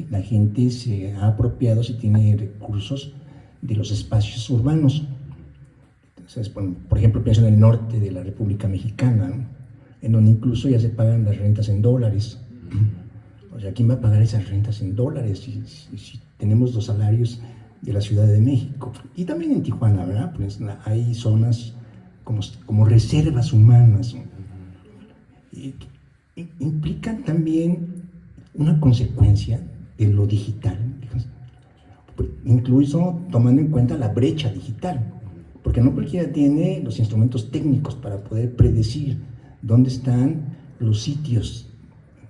la gente se ha apropiado, se tiene recursos de los espacios urbanos. Entonces, bueno, por ejemplo, pienso en el norte de la República Mexicana, ¿no? En donde incluso ya se pagan las rentas en dólares. O sea, ¿quién va a pagar esas rentas en dólares si tenemos los salarios de la Ciudad de México? Y también en Tijuana, ¿verdad? Pues hay zonas como reservas humanas, ¿no? Y implican también una consecuencia de lo digital, incluso tomando en cuenta la brecha digital, porque no cualquiera tiene los instrumentos técnicos para poder predecir dónde están los sitios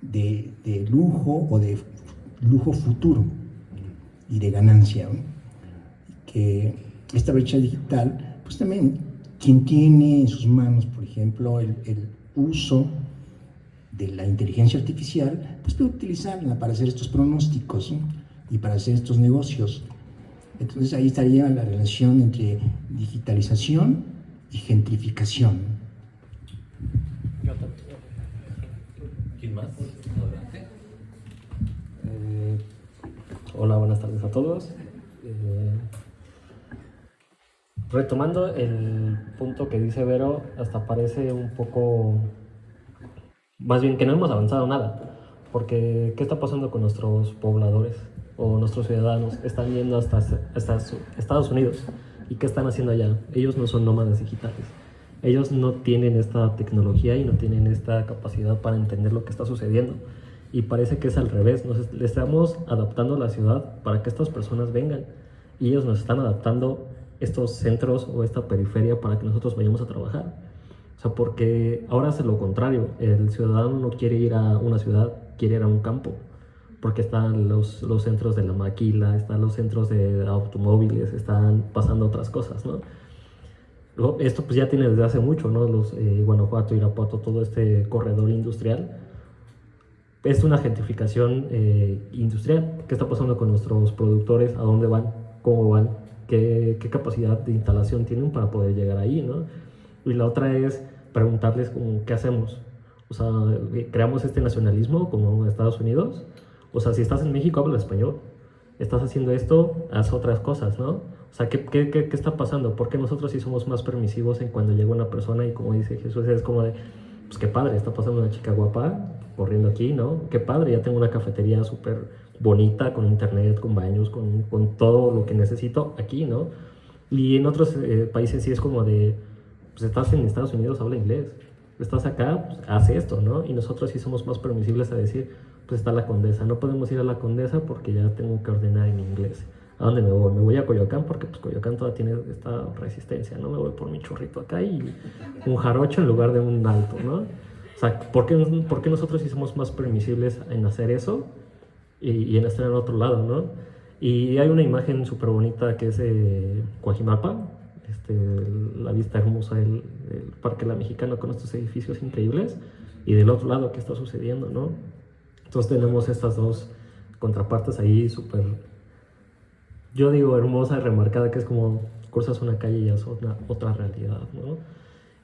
de lujo o de lujo futuro y de ganancia, ¿no? Que esta brecha digital, pues también quien tiene en sus manos, por ejemplo, el uso de la inteligencia artificial, pues puede utilizarla para hacer estos pronósticos, ¿no? Y para hacer estos negocios. Entonces ahí estaría la relación entre digitalización y gentrificación. ¿Quién más? Hola, buenas tardes a todos. Retomando el punto que dice Vero, hasta parece un poco, más bien que no hemos avanzado nada, porque ¿qué está pasando con nuestros pobladores o nuestros ciudadanos? Están yendo hasta Estados Unidos, ¿y qué están haciendo allá? Ellos no son nómadas digitales, ellos no tienen esta tecnología y no tienen esta capacidad para entender lo que está sucediendo, y parece que es al revés. Le estamos adaptando la ciudad para que estas personas vengan, y ellos nos están adaptando estos centros o esta periferia para que nosotros vayamos a trabajar. O sea, porque ahora es lo contrario, el ciudadano no quiere ir a una ciudad, quiere ir a un campo, porque están los centros de la maquila, están los centros de automóviles, están pasando otras cosas, ¿no? Esto pues ya tiene desde hace mucho, ¿no? Guanajuato, Irapuato, todo este corredor industrial. Es una gentrificación industrial. ¿Qué está pasando con nuestros productores? ¿A dónde van? ¿Cómo van? ¿Qué capacidad de instalación tienen para poder llegar ahí, ¿no? Y la otra es preguntarles ¿qué hacemos? O sea, ¿creamos este nacionalismo como Estados Unidos? O sea, si estás en México, habla español. Estás haciendo esto, haz otras cosas, ¿no? O sea, ¿qué está pasando? ¿Por qué nosotros sí somos más permisivos en cuando llega una persona y, como dice Jesús, es como de, pues qué padre, está pasando una chica guapa corriendo aquí, ¿no? Qué padre, ya tengo una cafetería súper bonita, con internet, con baños, con todo lo que necesito aquí, ¿no? Y en otros países sí es como de, pues estás en Estados Unidos, habla inglés. Estás acá, pues haz esto, ¿no? Y nosotros sí somos más permisibles a decir, pues está la Condesa. No podemos ir a la Condesa porque ya tengo que ordenar en inglés. ¿A dónde me voy? Me voy a Coyoacán porque pues Coyoacán todavía tiene esta resistencia, ¿no? Me voy por mi churrito acá y un jarocho en lugar de un alto, ¿no? O sea, ¿por qué nosotros sí somos más permisibles en hacer eso y en estar en otro lado, ¿no? Y hay una imagen súper bonita que es Coajimalpa, la vista hermosa del Parque La Mexicana con estos edificios increíbles, y del otro lado, ¿qué está sucediendo, no? Entonces tenemos estas dos contrapartes ahí súper, yo digo, hermosa y remarcada, que es como cruzas una calle y ya es otra realidad, ¿no?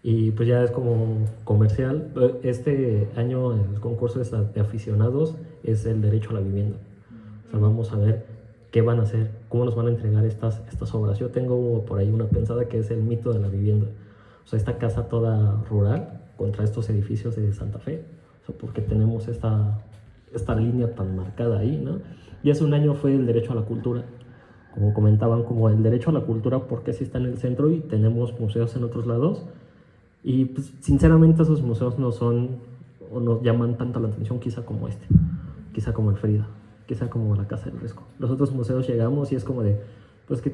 Y pues ya es como comercial. Este año el concurso de aficionados es el derecho a la vivienda. O sea, vamos a ver qué van a hacer, cómo nos van a entregar estas obras. Yo tengo por ahí una pensada que es el mito de la vivienda. O sea, esta casa toda rural contra estos edificios de Santa Fe. O sea, porque tenemos esta línea tan marcada ahí, ¿no? Y hace un año fue el derecho a la cultura. Como comentaban, como el derecho a la cultura, porque sí está en el centro y tenemos museos en otros lados. Y pues, sinceramente esos museos no son o no llaman tanto la atención quizá como quizá como el Frida, quizá como la Casa del Risco. Los otros museos llegamos y es como de, pues que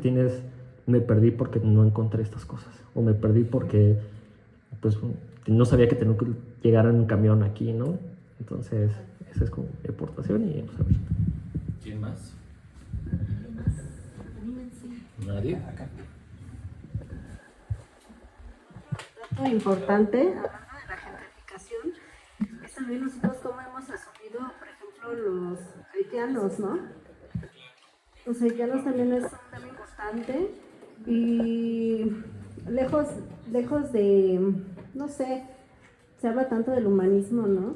me perdí porque no encontré estas cosas, o me perdí porque pues no sabía que tenía que llegar en un camión aquí, ¿no? Entonces esa es como mi aportación y vamos a ver. ¿Quién más? ¿Nadie? Muy importante, hablando de la gentrificación, es también nosotros cómo hemos asumido, por ejemplo, los haitianos, ¿no? Los haitianos también es un tema importante y lejos de, no sé, se habla tanto del humanismo, ¿no?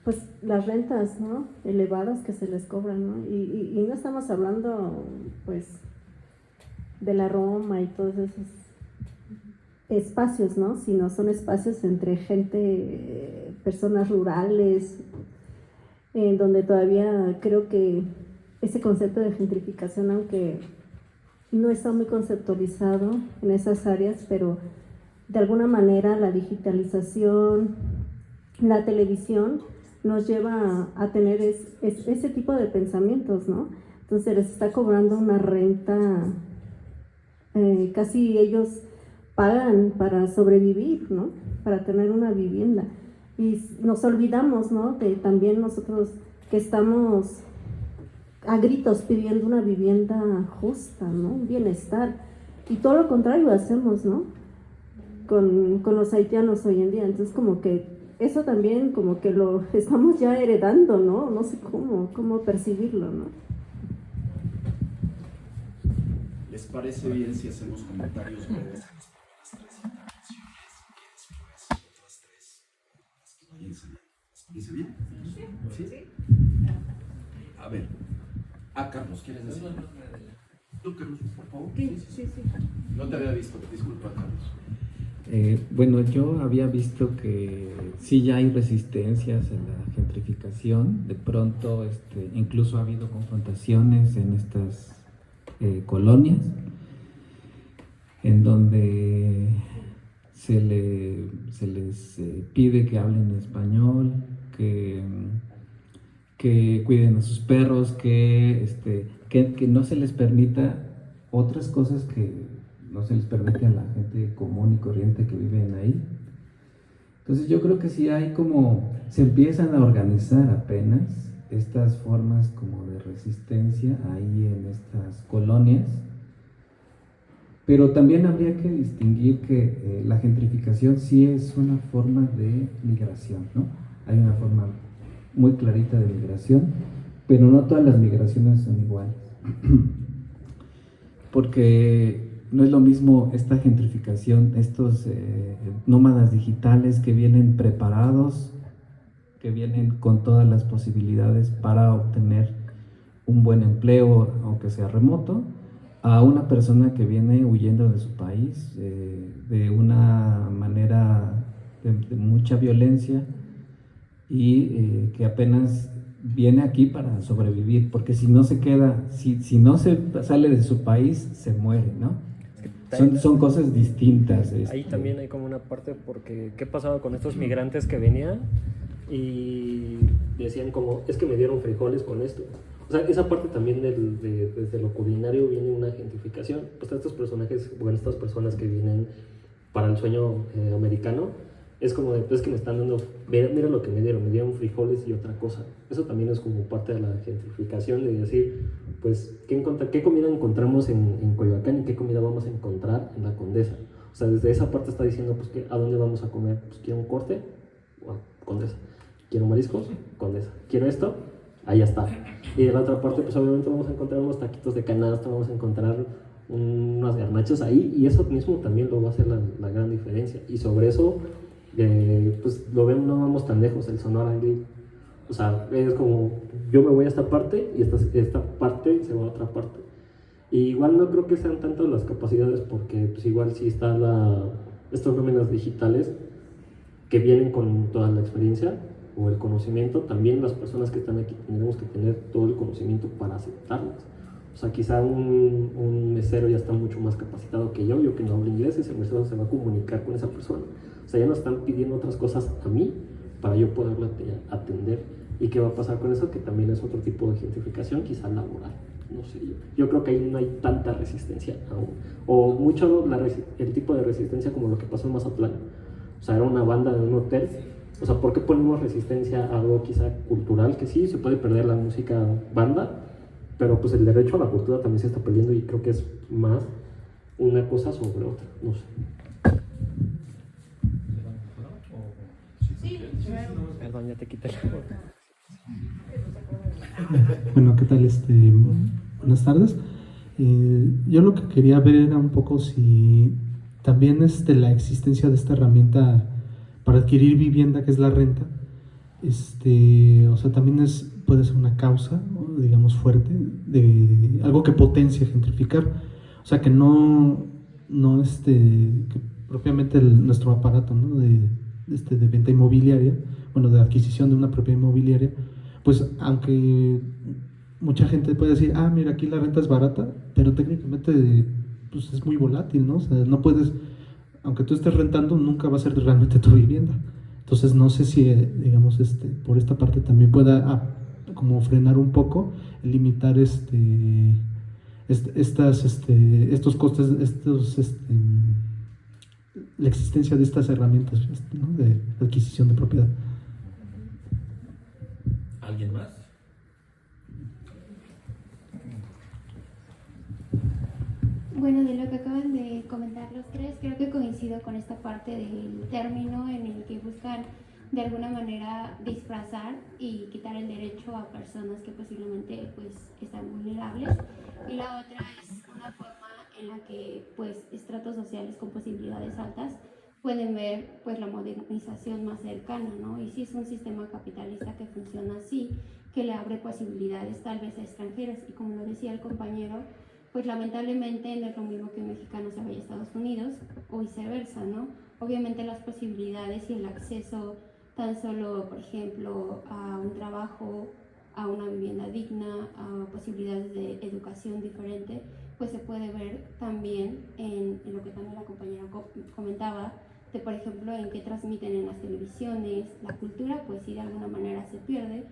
Pues las rentas, ¿no? Elevadas que se les cobran, ¿no? Y no estamos hablando, pues, de la Roma y todos esos espacios, ¿no? Sino son espacios entre gente, personas rurales, donde todavía creo que ese concepto de gentrificación, aunque no está muy conceptualizado en esas áreas, pero de alguna manera la digitalización, la televisión nos lleva a tener ese tipo de pensamientos, ¿no? Entonces les está cobrando una renta, casi ellos pagan para sobrevivir, ¿no? Para tener una vivienda. Y nos olvidamos, ¿no? De también nosotros que estamos a gritos pidiendo una vivienda justa, ¿no? Un bienestar. Y todo lo contrario hacemos, ¿no? Con los haitianos hoy en día. Entonces como que eso también como que lo estamos ya heredando, ¿no? No sé cómo percibirlo, ¿no? ¿Les parece bien si hacemos comentarios breves en las primeras tres intervenciones y después otras tres las que vayan saliendo? ¿Les parece bien? ¿Sí? A ver. Carlos, ¿quieres decir? Tú, Carlos, por favor. Sí. No te había visto, disculpa, Carlos. Bueno, yo había visto que sí ya hay resistencias a la gentrificación. De pronto, incluso ha habido confrontaciones en estas colonias, en donde se les pide que hablen español, que cuiden a sus perros, que no se les permita otras cosas que no se les permite a la gente común y corriente que viven ahí. Entonces yo creo que sí hay como, se empiezan a organizar apenas estas formas como de resistencia ahí en estas colonias, pero también habría que distinguir que la gentrificación sí es una forma de migración, ¿no? Hay una forma muy clarita de migración, pero no todas las migraciones son iguales. Porque no es lo mismo esta gentrificación, estos nómadas digitales que vienen preparados, que vienen con todas las posibilidades para obtener un buen empleo, aunque sea remoto, a una persona que viene huyendo de su país de una manera de mucha violencia y que apenas viene aquí para sobrevivir, porque si no se queda, si no se sale de su país, se muere, ¿no? Son cosas distintas. Ahí también hay como una parte, porque ¿qué pasaba con estos migrantes que venían y decían como, es que me dieron frijoles con esto? O sea, esa parte también desde lo culinario viene una gentrificación. Pues estos personajes, bueno, estas personas que vienen para el sueño americano, es como de, pues que me están dando, mira lo que me dieron frijoles y otra cosa. Eso también es como parte de la gentrificación, de decir, pues, ¿qué comida encontramos en Coyoacán y qué comida vamos a encontrar en la Condesa? O sea, desde esa parte está diciendo, pues, ¿a dónde vamos a comer? Pues, ¿quiero un corte? Bueno, Condesa. ¿Quiero mariscos? Condesa. ¿Quiero esto? Ahí está. Y de la otra parte, pues, obviamente vamos a encontrar unos taquitos de canasta, vamos a encontrar unas garnachas ahí, y eso mismo también lo va a hacer la gran diferencia. Y sobre eso, pues lo vemos, no vamos tan lejos, el Sonora Grill. O sea, es como, yo me voy a esta parte y esta parte se va a otra parte. Y igual no creo que sean tanto las capacidades, porque pues igual sí está estos nóminas digitales que vienen con toda la experiencia o el conocimiento. También las personas que están aquí tendremos que tener todo el conocimiento para aceptarlas. O sea, quizá un mesero ya está mucho más capacitado que yo que no hablo inglés, ese mesero se va a comunicar con esa persona. O sea, ya nos están pidiendo otras cosas a mí para yo poderlo atender. ¿Y qué va a pasar con eso? Que también es otro tipo de gentrificación, quizá laboral. No sé, yo creo que ahí no hay tanta resistencia aún. O mucho el tipo de resistencia como lo que pasó en Mazatlán. O sea, era una banda de un hotel. O sea, ¿por qué ponemos resistencia a algo quizá cultural? Que sí, se puede perder la música banda, pero pues el derecho a la cultura también se está perdiendo, y creo que es más una cosa sobre otra, no sé. Perdón, ya te quité la voz. Bueno, ¿qué tal? Buenas tardes. Yo lo que quería ver era un poco si también la existencia de esta herramienta para adquirir vivienda, que es la renta, o sea, también puede ser una causa, digamos, fuerte de algo que potencia gentrificar. O sea, que que propiamente nuestro aparato, ¿no? de venta inmobiliaria, bueno, de adquisición de una propiedad inmobiliaria, pues aunque mucha gente puede decir, ah, mira, aquí la renta es barata, pero técnicamente pues es muy volátil, ¿no? O sea, no puedes, aunque tú estés rentando, nunca va a ser realmente tu vivienda. Entonces no sé si, digamos, por esta parte también pueda como frenar un poco, limitar estos costes, la existencia de estas herramientas, ¿no? De adquisición de propiedad. ¿Alguien más? Bueno, de lo que acaban de comentar los tres, creo que coincido con esta parte del término en el que buscan de alguna manera disfrazar y quitar el derecho a personas que posiblemente pues están vulnerables, y la otra es una forma en la que pues estratos sociales con posibilidades altas pueden ver pues la modernización más cercana, ¿no? Y si es un sistema capitalista que funciona así, que le abre posibilidades tal vez a extranjeros, y como lo decía el compañero, pues lamentablemente no es lo mismo que un mexicano se vaya a Estados Unidos o viceversa, ¿no? Obviamente las posibilidades y el acceso tan solo, por ejemplo, a un trabajo, a una vivienda digna, a posibilidades de educación diferente, pues se puede ver también en lo que también la compañera comentaba, de por ejemplo en qué transmiten en las televisiones. La cultura pues sí de alguna manera se pierde,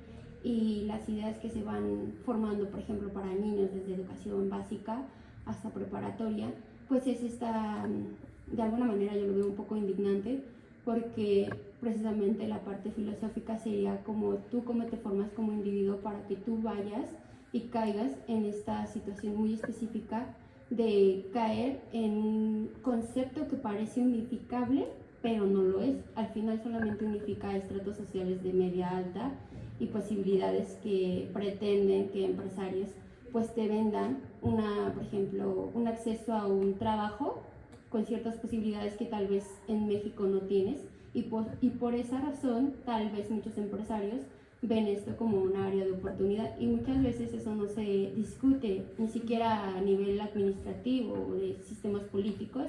y las ideas que se van formando, por ejemplo, para niños desde educación básica hasta preparatoria, pues es de alguna manera yo lo veo un poco indignante, porque precisamente la parte filosófica sería como tú, cómo te formas como individuo para que tú vayas y caigas en esta situación muy específica de caer en un concepto que parece unificable, pero no lo es. Al final solamente unifica estratos sociales de media alta y posibilidades que pretenden que empresarios pues te vendan por ejemplo, un acceso a un trabajo con ciertas posibilidades que tal vez en México no tienes, y por esa razón tal vez muchos empresarios ven esto como un área de oportunidad, y muchas veces eso no se discute ni siquiera a nivel administrativo o de sistemas políticos.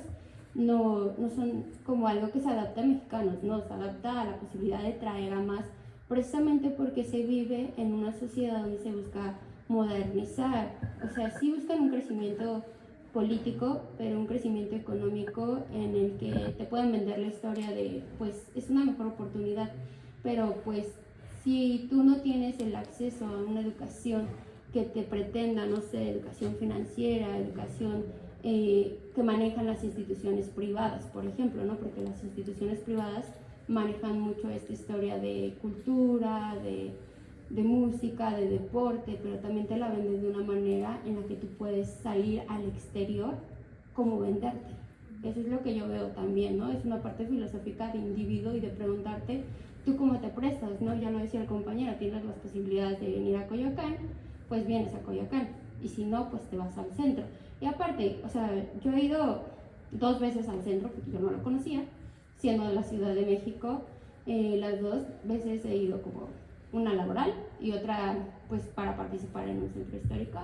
No son como algo que se adapta a mexicanos, no, se adapta a la posibilidad de traer a más, precisamente porque se vive en una sociedad donde se busca modernizar. O sea, sí buscan un crecimiento político, pero un crecimiento económico en el que te pueden vender la historia de, pues, es una mejor oportunidad, pero pues si tú no tienes el acceso a una educación que te pretenda, no sé, educación financiera, educación que manejan las instituciones privadas, por ejemplo, ¿no? Porque las instituciones privadas manejan mucho esta historia de cultura, de música, de deporte, pero también te la venden de una manera en la que tú puedes salir al exterior como venderte. Eso es lo que yo veo también, ¿no? Es una parte filosófica de individuo y de preguntarte, ¿tú cómo te prestas? ¿No? Ya lo decía el compañero, tienes las posibilidades de venir a Coyoacán, pues vienes a Coyoacán, y si no, pues te vas al centro. Y aparte, o sea, yo he ido 2 veces al centro, porque yo no lo conocía, siendo de la Ciudad de México. Las 2 veces he ido como una laboral y otra pues para participar en un centro histórico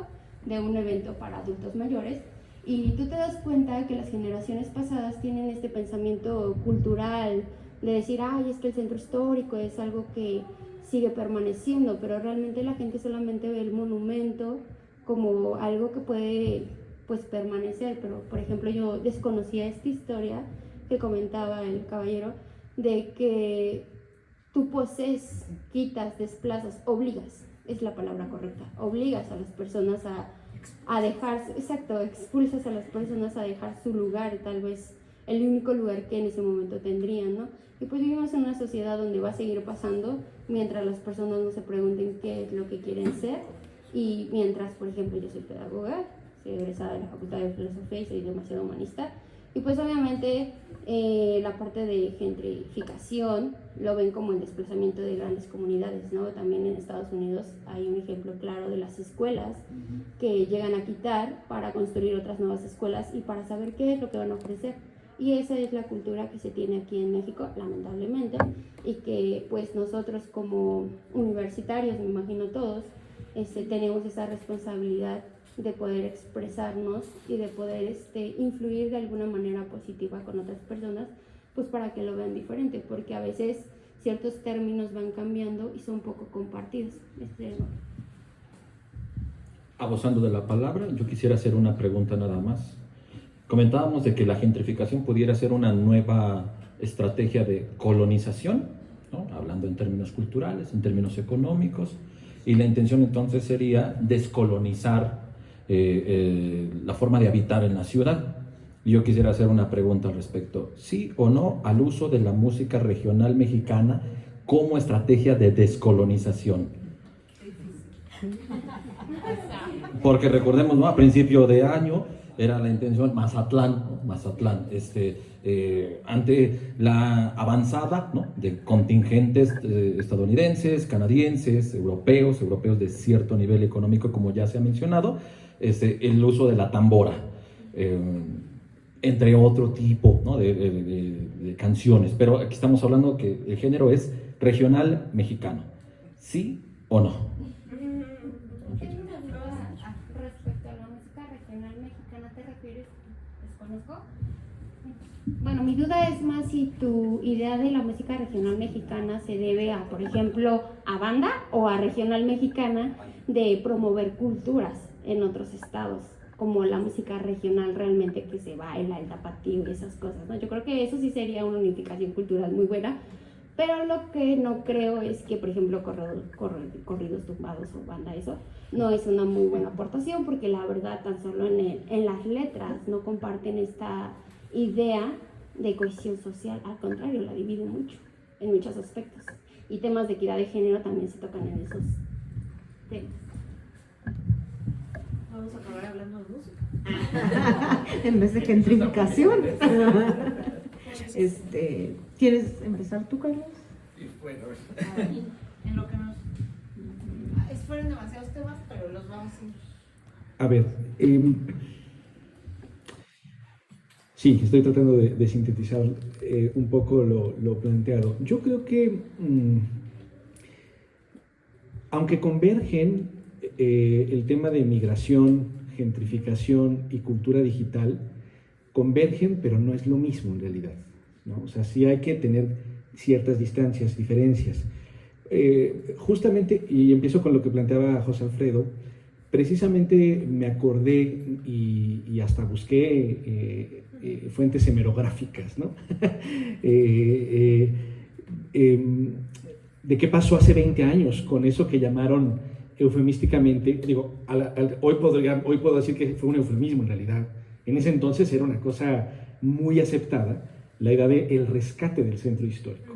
de un evento para adultos mayores, y tú te das cuenta que las generaciones pasadas tienen este pensamiento cultural de decir, ay, es que el centro histórico es algo que sigue permaneciendo, pero realmente la gente solamente ve el monumento como algo que puede pues permanecer. Pero por ejemplo yo desconocía esta historia que comentaba el caballero, de que tú posees, quitas, desplazas, obligas, es la palabra correcta, obligas a las personas a dejar, exacto, expulsas a las personas a dejar su lugar, tal vez el único lugar que en ese momento tendrían, ¿no? Y pues vivimos en una sociedad donde va a seguir pasando mientras las personas no se pregunten qué es lo que quieren ser, y mientras, por ejemplo, yo soy pedagoga, soy egresada de la Facultad de Filosofía y soy demasiado humanista. Y pues obviamente la parte de gentrificación lo ven como el desplazamiento de grandes comunidades, ¿no? También en Estados Unidos hay un ejemplo claro de las escuelas que llegan a quitar para construir otras nuevas escuelas y para saber qué es lo que van a ofrecer. Y esa es la cultura que se tiene aquí en México, lamentablemente, y que pues nosotros como universitarios, me imagino todos, tenemos esa responsabilidad de poder expresarnos y de poder influir de alguna manera positiva con otras personas, pues para que lo vean diferente, porque a veces ciertos términos van cambiando y son poco compartidos. Abusando de la palabra, yo quisiera hacer una pregunta nada más. Comentábamos de que la gentrificación pudiera ser una nueva estrategia de colonización, ¿no? Hablando en términos culturales, en términos económicos, y la intención entonces sería descolonizar la forma de habitar en la ciudad. Y yo quisiera hacer una pregunta al respecto: ¿sí o no al uso de la música regional mexicana como estrategia de descolonización? Porque recordemos, ¿no? A principio de año era la intención Mazatlán, ante la avanzada, ¿no? de contingentes estadounidenses, canadienses, europeos de cierto nivel económico, como ya se ha mencionado, el uso de la tambora, entre otro tipo, ¿no? de canciones. Pero aquí estamos hablando que el género es regional mexicano, ¿sí o no? Tengo una duda respecto a la música regional mexicana, ¿te refieres? ¿Desconozco? Bueno, mi duda es más si tu idea de la música regional mexicana se debe a, por ejemplo, a banda o a regional mexicana de promover culturas en otros estados, como la música regional realmente que se baila, el tapatío y esas cosas, ¿no? Yo creo que eso sí sería una unificación cultural muy buena, pero lo que no creo es que, por ejemplo, corridos tumbados o banda, eso no es una muy buena aportación, porque la verdad tan solo en las letras no comparten esta idea de cohesión social, al contrario, la divide mucho, en muchos aspectos. Y temas de equidad de género también se tocan en esos temas. Vamos a acabar hablando de música. En vez de gentrificación. ¿Quieres empezar tú, Carlos? Bueno, en lo que nos... fueron demasiados temas, pero los vamos a ir... A ver, sí, estoy tratando de sintetizar un poco lo planteado. Yo creo que, aunque convergen el tema de migración, gentrificación y cultura digital, convergen, pero no es lo mismo en realidad, ¿no? O sea, sí hay que tener ciertas distancias, diferencias. Justamente, y empiezo con lo que planteaba José Alfredo, precisamente me acordé y hasta busqué fuentes hemerográficas, ¿no? De qué pasó hace 20 años con eso que llamaron eufemísticamente, digo, hoy puedo decir que fue un eufemismo en realidad. En ese entonces era una cosa muy aceptada, la idea del rescate del centro histórico.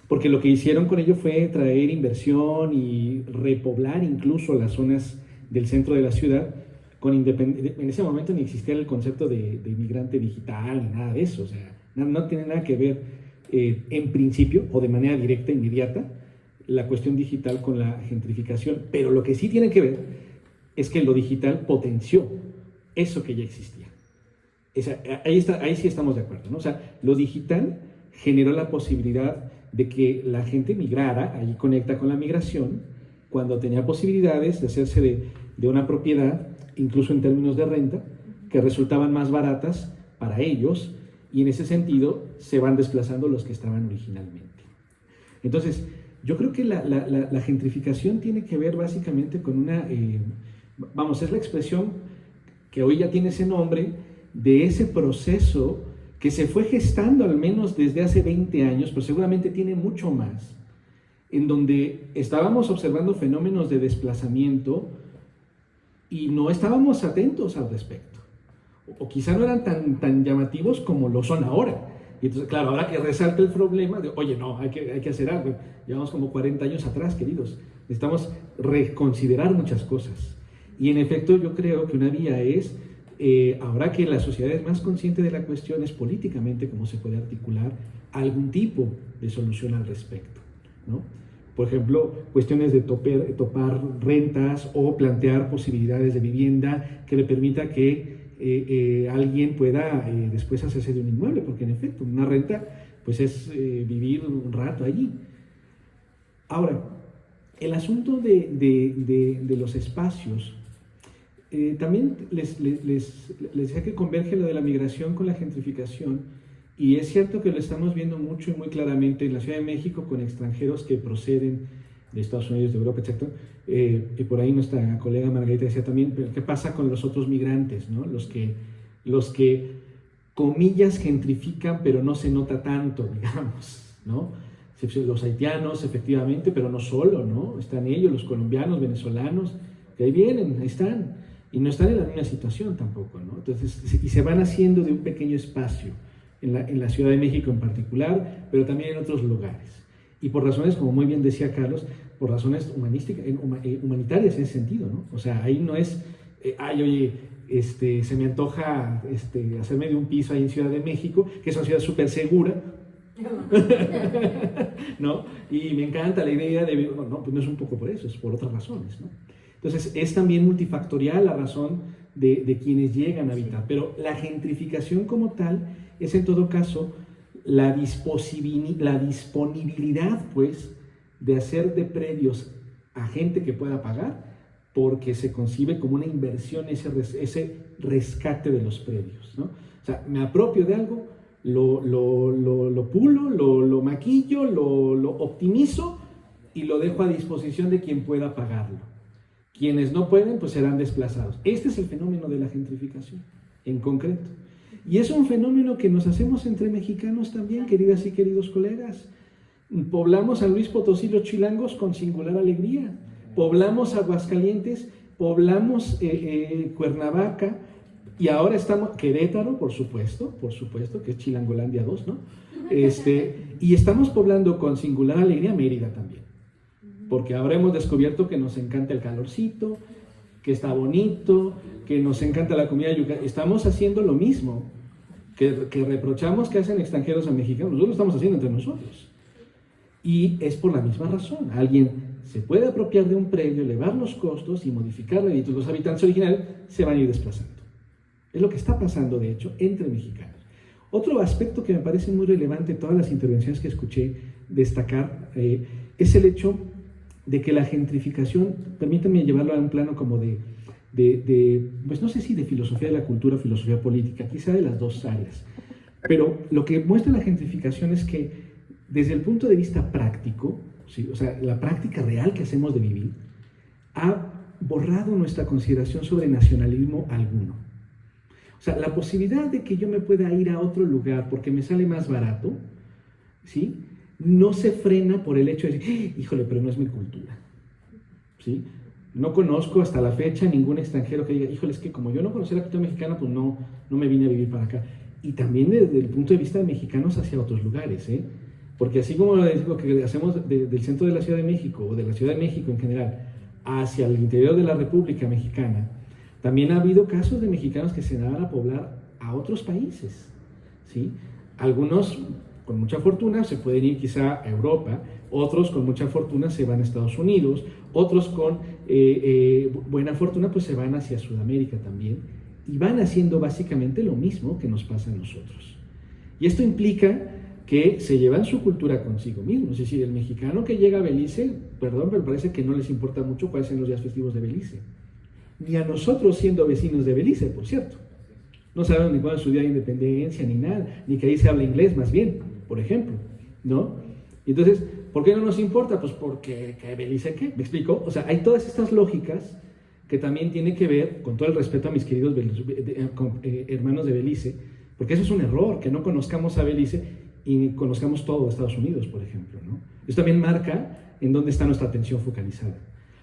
Porque lo que hicieron con ello fue traer inversión y repoblar incluso las zonas del centro de la ciudad. En ese momento ni existía el concepto de inmigrante digital ni nada de eso. O sea, no tiene nada que ver en principio o de manera directa, inmediata, la cuestión digital con la gentrificación. Pero lo que sí tiene que ver es que lo digital potenció eso que ya existía. Ahí sí estamos de acuerdo, ¿no? O sea, lo digital generó la posibilidad de que la gente migrara, ahí conecta con la migración, cuando tenía posibilidades de hacerse de una propiedad, incluso en términos de renta, que resultaban más baratas para ellos, y en ese sentido se van desplazando los que estaban originalmente. Entonces, yo creo que la gentrificación tiene que ver básicamente con es la expresión que hoy ya tiene ese nombre, de ese proceso que se fue gestando al menos desde hace 20 años, pero seguramente tiene mucho más, en donde estábamos observando fenómenos de desplazamiento y no estábamos atentos al respecto, o quizá no eran tan llamativos como lo son ahora. Y entonces, claro, ahora que resalta el problema de, oye, no, hay que hacer algo. Llevamos como 40 años atrás, queridos. Necesitamos reconsiderar muchas cosas. Y en efecto yo creo que una vía es, ahora que la sociedad es más consciente de la cuestión, es políticamente cómo se puede articular algún tipo de solución al respecto, ¿no? Por ejemplo, cuestiones de topar rentas o plantear posibilidades de vivienda que le permita que alguien pueda después hacerse de un inmueble, porque en efecto una renta pues es vivir un rato allí. Ahora, el asunto de los espacios, también les decía que converge lo de la migración con la gentrificación. Y es cierto que lo estamos viendo mucho y muy claramente en la Ciudad de México con extranjeros que proceden de Estados Unidos, de Europa, etc. Y por ahí nuestra colega Margarita decía también, pero ¿qué pasa con los otros migrantes, ¿no? Los que, comillas, gentrifican, pero no se nota tanto, digamos, ¿no? Los haitianos, efectivamente, pero no solo, ¿no? Están ellos, los colombianos, venezolanos, que ahí vienen, ahí están. Y no están en la misma situación tampoco, ¿no? Entonces, y se van haciendo de un pequeño espacio. En la Ciudad de México en particular, pero también en otros lugares. Y por razones, como muy bien decía Carlos, por razones humanitarias en ese sentido, ¿no? O sea, ahí no es, oye, se me antoja hacerme de un piso ahí en Ciudad de México, que es una ciudad súper segura, ¿no? Y me encanta la idea de, no, pues no es un poco por eso, es por otras razones, ¿no? Entonces, es también multifactorial la razón de quienes llegan a habitar, pero la gentrificación como tal es en todo caso la disponibilidad, pues, de hacer de predios a gente que pueda pagar, porque se concibe como una inversión ese rescate de los predios, ¿no? O sea, me apropio de algo, lo pulo, lo maquillo, lo optimizo y lo dejo a disposición de quien pueda pagarlo. Quienes no pueden, pues serán desplazados. Este es el fenómeno de la gentrificación, en concreto. Y es un fenómeno que nos hacemos entre mexicanos también, queridas y queridos colegas. Poblamos San Luis Potosí, los chilangos, con singular alegría. Poblamos Aguascalientes, poblamos Cuernavaca, y ahora estamos, Querétaro, por supuesto, que es Chilangolandia 2, ¿no? Y estamos poblando con singular alegría Mérida también. Porque ahora hemos descubierto que nos encanta el calorcito, que está bonito, que nos encanta la comida yucateca. Estamos haciendo lo mismo que reprochamos que hacen extranjeros a mexicanos. Nosotros lo estamos haciendo entre nosotros. Y es por la misma razón. Alguien se puede apropiar de un predio, elevar los costos y modificarlo, y los habitantes originales se van a ir desplazando. Es lo que está pasando, de hecho, entre mexicanos. Otro aspecto que me parece muy relevante en todas las intervenciones que escuché destacar es el hecho de que la gentrificación, permítanme llevarlo a un plano como pues no sé si de filosofía de la cultura o filosofía política, quizá de las dos áreas, pero lo que muestra la gentrificación es que desde el punto de vista práctico, ¿sí? O sea, la práctica real que hacemos de vivir, ha borrado nuestra consideración sobre nacionalismo alguno. O sea, la posibilidad de que yo me pueda ir a otro lugar porque me sale más barato, ¿sí?, no se frena por el hecho de decir, híjole, pero no es mi cultura, ¿sí? No conozco hasta la fecha ningún extranjero que diga, híjole, es que como yo no conocía la cultura mexicana, pues no me vine a vivir para acá. Y también desde el punto de vista de mexicanos hacia otros lugares, ¿eh? Porque así como lo que hacemos del centro de la Ciudad de México, o de la Ciudad de México en general, hacia el interior de la República Mexicana, también ha habido casos de mexicanos que se van a poblar a otros países, ¿sí? Algunos con mucha fortuna se pueden ir quizá a Europa, otros con mucha fortuna se van a Estados Unidos, otros con buena fortuna pues se van hacia Sudamérica también, y van haciendo básicamente lo mismo que nos pasa a nosotros. Y esto implica que se llevan su cultura consigo mismos. Es decir, el mexicano que llega a Belice, perdón, pero parece que no les importa mucho cuáles son los días festivos de Belice. Ni a nosotros siendo vecinos de Belice, por cierto. No sabemos ni cuándo es su día de independencia, ni nada, ni que ahí se habla inglés más bien, por ejemplo, ¿no? Entonces, ¿por qué no nos importa? Pues porque Belice, ¿qué? ¿Me explico? O sea, hay todas estas lógicas que también tienen que ver, con todo el respeto a mis queridos hermanos de Belice, porque eso es un error, que no conozcamos a Belice y conozcamos todo de Estados Unidos, por ejemplo, ¿no? Eso también marca en dónde está nuestra atención focalizada.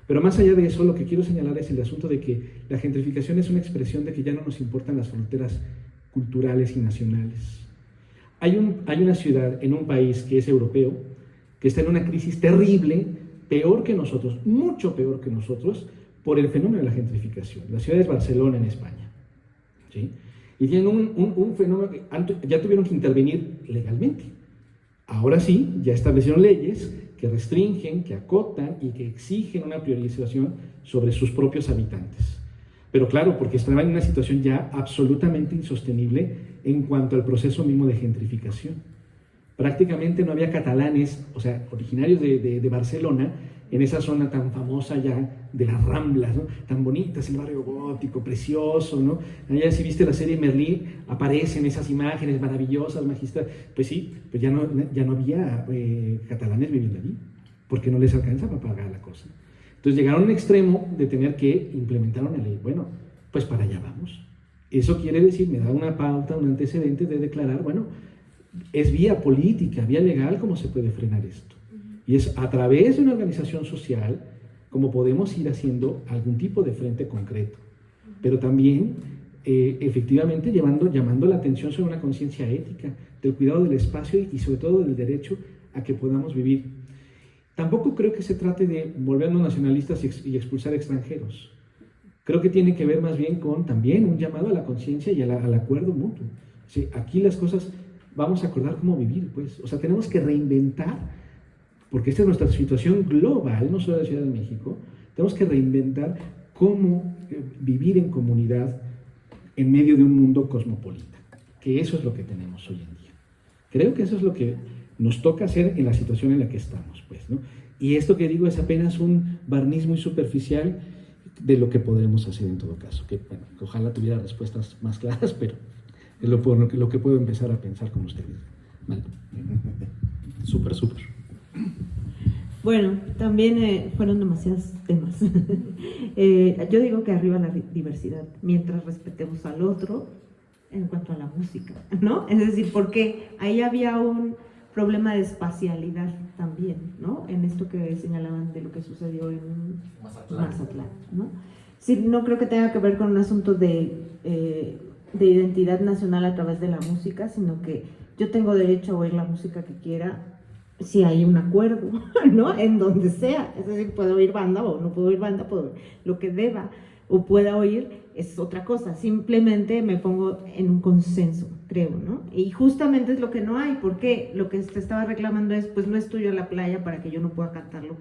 Pero más allá de eso, lo que quiero señalar es el asunto de que la gentrificación es una expresión de que ya no nos importan las fronteras culturales y nacionales. Hay una ciudad en un país que es europeo, que está en una crisis terrible, peor que nosotros, mucho peor que nosotros, por el fenómeno de la gentrificación. La ciudad es Barcelona en España, ¿sí? Y tienen un fenómeno que ya tuvieron que intervenir legalmente. Ahora sí, ya establecieron leyes que restringen, que acotan y que exigen una priorización sobre sus propios habitantes. Pero claro, porque estaban en una situación ya absolutamente insostenible en cuanto al proceso mismo de gentrificación. Prácticamente no había catalanes, o sea, originarios de Barcelona, en esa zona tan famosa ya de las Ramblas, ¿no? Tan bonitas, el barrio gótico, precioso, ¿no? Allá si viste la serie Merlí, aparecen esas imágenes maravillosas, magistrales. Pues sí, pues ya no había catalanes viviendo allí, porque no les alcanzaba para pagar la cosa. Entonces llegaron a un extremo de tener que implementar una ley. Bueno, pues para allá vamos. Eso quiere decir, me da una pauta, un antecedente de declarar, bueno, es vía política, vía legal, cómo se puede frenar esto. Y es a través de una organización social como podemos ir haciendo algún tipo de frente concreto. Pero también, efectivamente, llamando la atención sobre una conciencia ética, del cuidado del espacio y sobre todo del derecho a que podamos vivir. Tampoco creo que se trate de volvernos nacionalistas y expulsar extranjeros. Creo que tiene que ver más bien con también un llamado a la conciencia y al acuerdo mutuo. Sí, aquí las cosas, vamos a acordar cómo vivir, pues. O sea, tenemos que reinventar, porque esta es nuestra situación global, no solo de la Ciudad de México, tenemos que reinventar cómo vivir en comunidad en medio de un mundo cosmopolita, que eso es lo que tenemos hoy en día. Creo que eso es lo que nos toca hacer en la situación en la que estamos, pues, ¿no? Y esto que digo es apenas un barniz muy superficial de lo que podremos hacer en todo caso, que, bueno, que ojalá tuviera respuestas más claras, pero es lo que puedo empezar a pensar con ustedes. Vale. Súper. Bueno, también fueron demasiados temas. Yo digo que arriba la diversidad, mientras respetemos al otro en cuanto a la música, ¿no? Es decir, porque ahí había un problema de espacialidad también, ¿no? En esto que señalaban de lo que sucedió en Mazatlán, ¿no? Sí, no creo que tenga que ver con un asunto de identidad nacional a través de la música, sino que yo tengo derecho a oír la música que quiera si hay un acuerdo, ¿no? En donde sea, es decir, puedo oír banda o no puedo oír banda, puedo oír lo que deba o pueda oír, es otra cosa, simplemente me pongo en un consenso, creo, ¿no? Y justamente es lo que no hay, porque lo que te estaba reclamando es, pues no es tuyo la playa para que yo no pueda cantar lo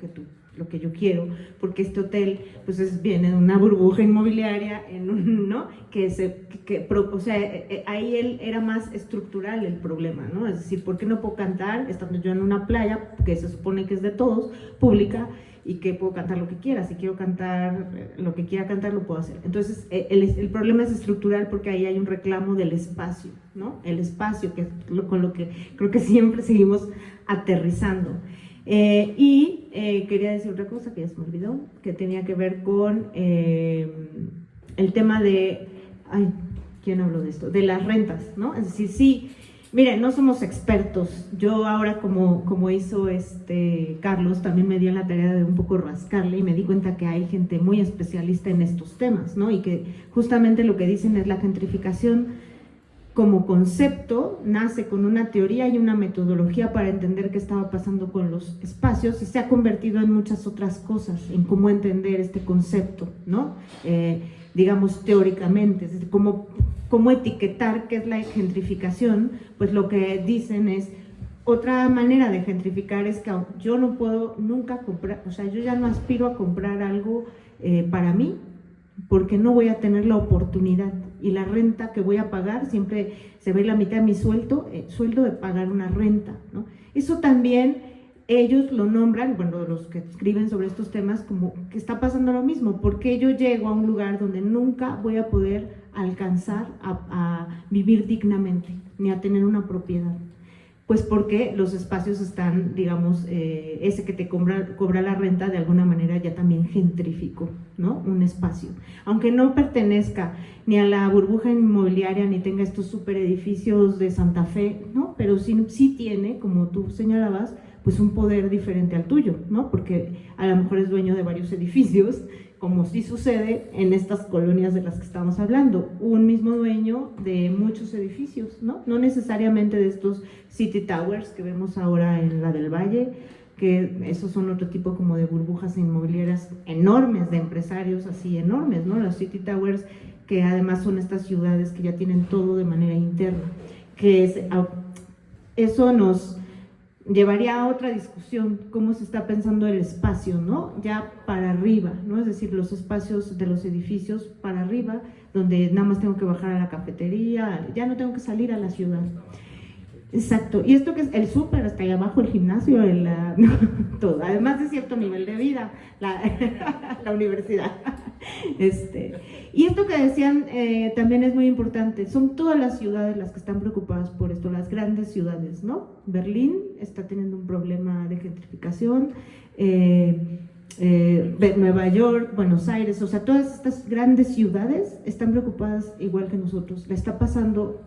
que yo quiero, porque este hotel, pues viene de una burbuja inmobiliaria, ¿no? O sea, ahí él era más estructural el problema, ¿no? Es decir, ¿por qué no puedo cantar estando yo en una playa, que se supone que es de todos, pública, y que puedo cantar lo que quiera? Si quiero cantar lo que quiera cantar, lo puedo hacer. Entonces, el problema es estructural porque ahí hay un reclamo del espacio, ¿no? El espacio, que es con lo que creo que siempre seguimos aterrizando. Quería decir otra cosa que ya se me olvidó, que tenía que ver con el tema de... Ay, ¿quién habló de esto? De las rentas, ¿no? Es decir, sí... Miren, no somos expertos. Yo ahora, como hizo Carlos, también me dio la tarea de un poco rascarle y me di cuenta que hay gente muy especialista en estos temas, ¿no? Y que justamente lo que dicen es la gentrificación como concepto nace con una teoría y una metodología para entender qué estaba pasando con los espacios y se ha convertido en muchas otras cosas, en cómo entender este concepto, ¿no? Digamos teóricamente, es decir, cómo etiquetar qué es la gentrificación. Pues lo que dicen es, otra manera de gentrificar es que yo no puedo nunca comprar, o sea, yo ya no aspiro a comprar algo para mí, porque no voy a tener la oportunidad, y la renta que voy a pagar siempre se ve la mitad de mi sueldo de pagar una renta, ¿no? Eso también ellos lo nombran, bueno, los que escriben sobre estos temas, como que está pasando lo mismo, porque yo llego a un lugar donde nunca voy a poder alcanzar a vivir dignamente, ni a tener una propiedad. Pues porque los espacios están, digamos, ese que te cobra la renta de alguna manera ya también gentrificó, ¿no? Un espacio. Aunque no pertenezca ni a la burbuja inmobiliaria, ni tenga estos super edificios de Santa Fe, ¿no? Pero sí tiene, como tú señalabas, pues un poder diferente al tuyo, ¿no? Porque a lo mejor es dueño de varios edificios, como sí sucede en estas colonias de las que estamos hablando, un mismo dueño de muchos edificios, ¿no? No necesariamente de estos city towers que vemos ahora en la del Valle, que esos son otro tipo como de burbujas inmobiliarias enormes, de empresarios así enormes, ¿no? Los City Towers, que además son estas ciudades que ya tienen todo de manera interna, eso nos llevaría a otra discusión, cómo se está pensando el espacio, ¿no? Ya para arriba, ¿no? Es decir, los espacios de los edificios para arriba, donde nada más tengo que bajar a la cafetería, ya no tengo que salir a la ciudad. Exacto, y esto que es el súper, hasta allá abajo el gimnasio, todo, además de cierto nivel de vida, la universidad. Y esto que decían también es muy importante, son todas las ciudades las que están preocupadas por esto, las grandes ciudades, ¿no? Berlín está teniendo un problema de gentrificación, Nueva York, Buenos Aires, o sea, todas estas grandes ciudades están preocupadas igual que nosotros. Le está pasando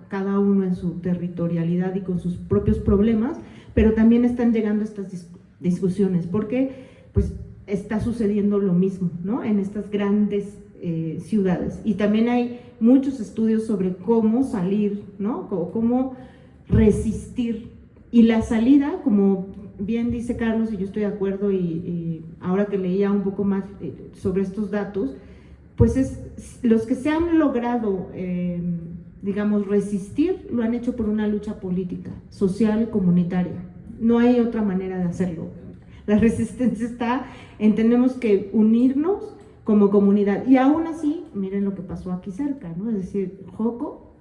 cada uno en su territorialidad y con sus propios problemas, pero también están llegando estas discusiones, porque pues está sucediendo lo mismo, ¿no? En estas grandes ciudades. Y también hay muchos estudios sobre cómo salir, ¿no? Cómo resistir. Y la salida, como bien dice Carlos, y yo estoy de acuerdo, y ahora que leía un poco más sobre estos datos, pues los que se han logrado, digamos, resistir, lo han hecho por una lucha política, social, comunitaria. No hay otra manera de hacerlo. La resistencia está en tenemos que unirnos como comunidad. Y aún así, miren lo que pasó aquí cerca, ¿no? Es decir, Joco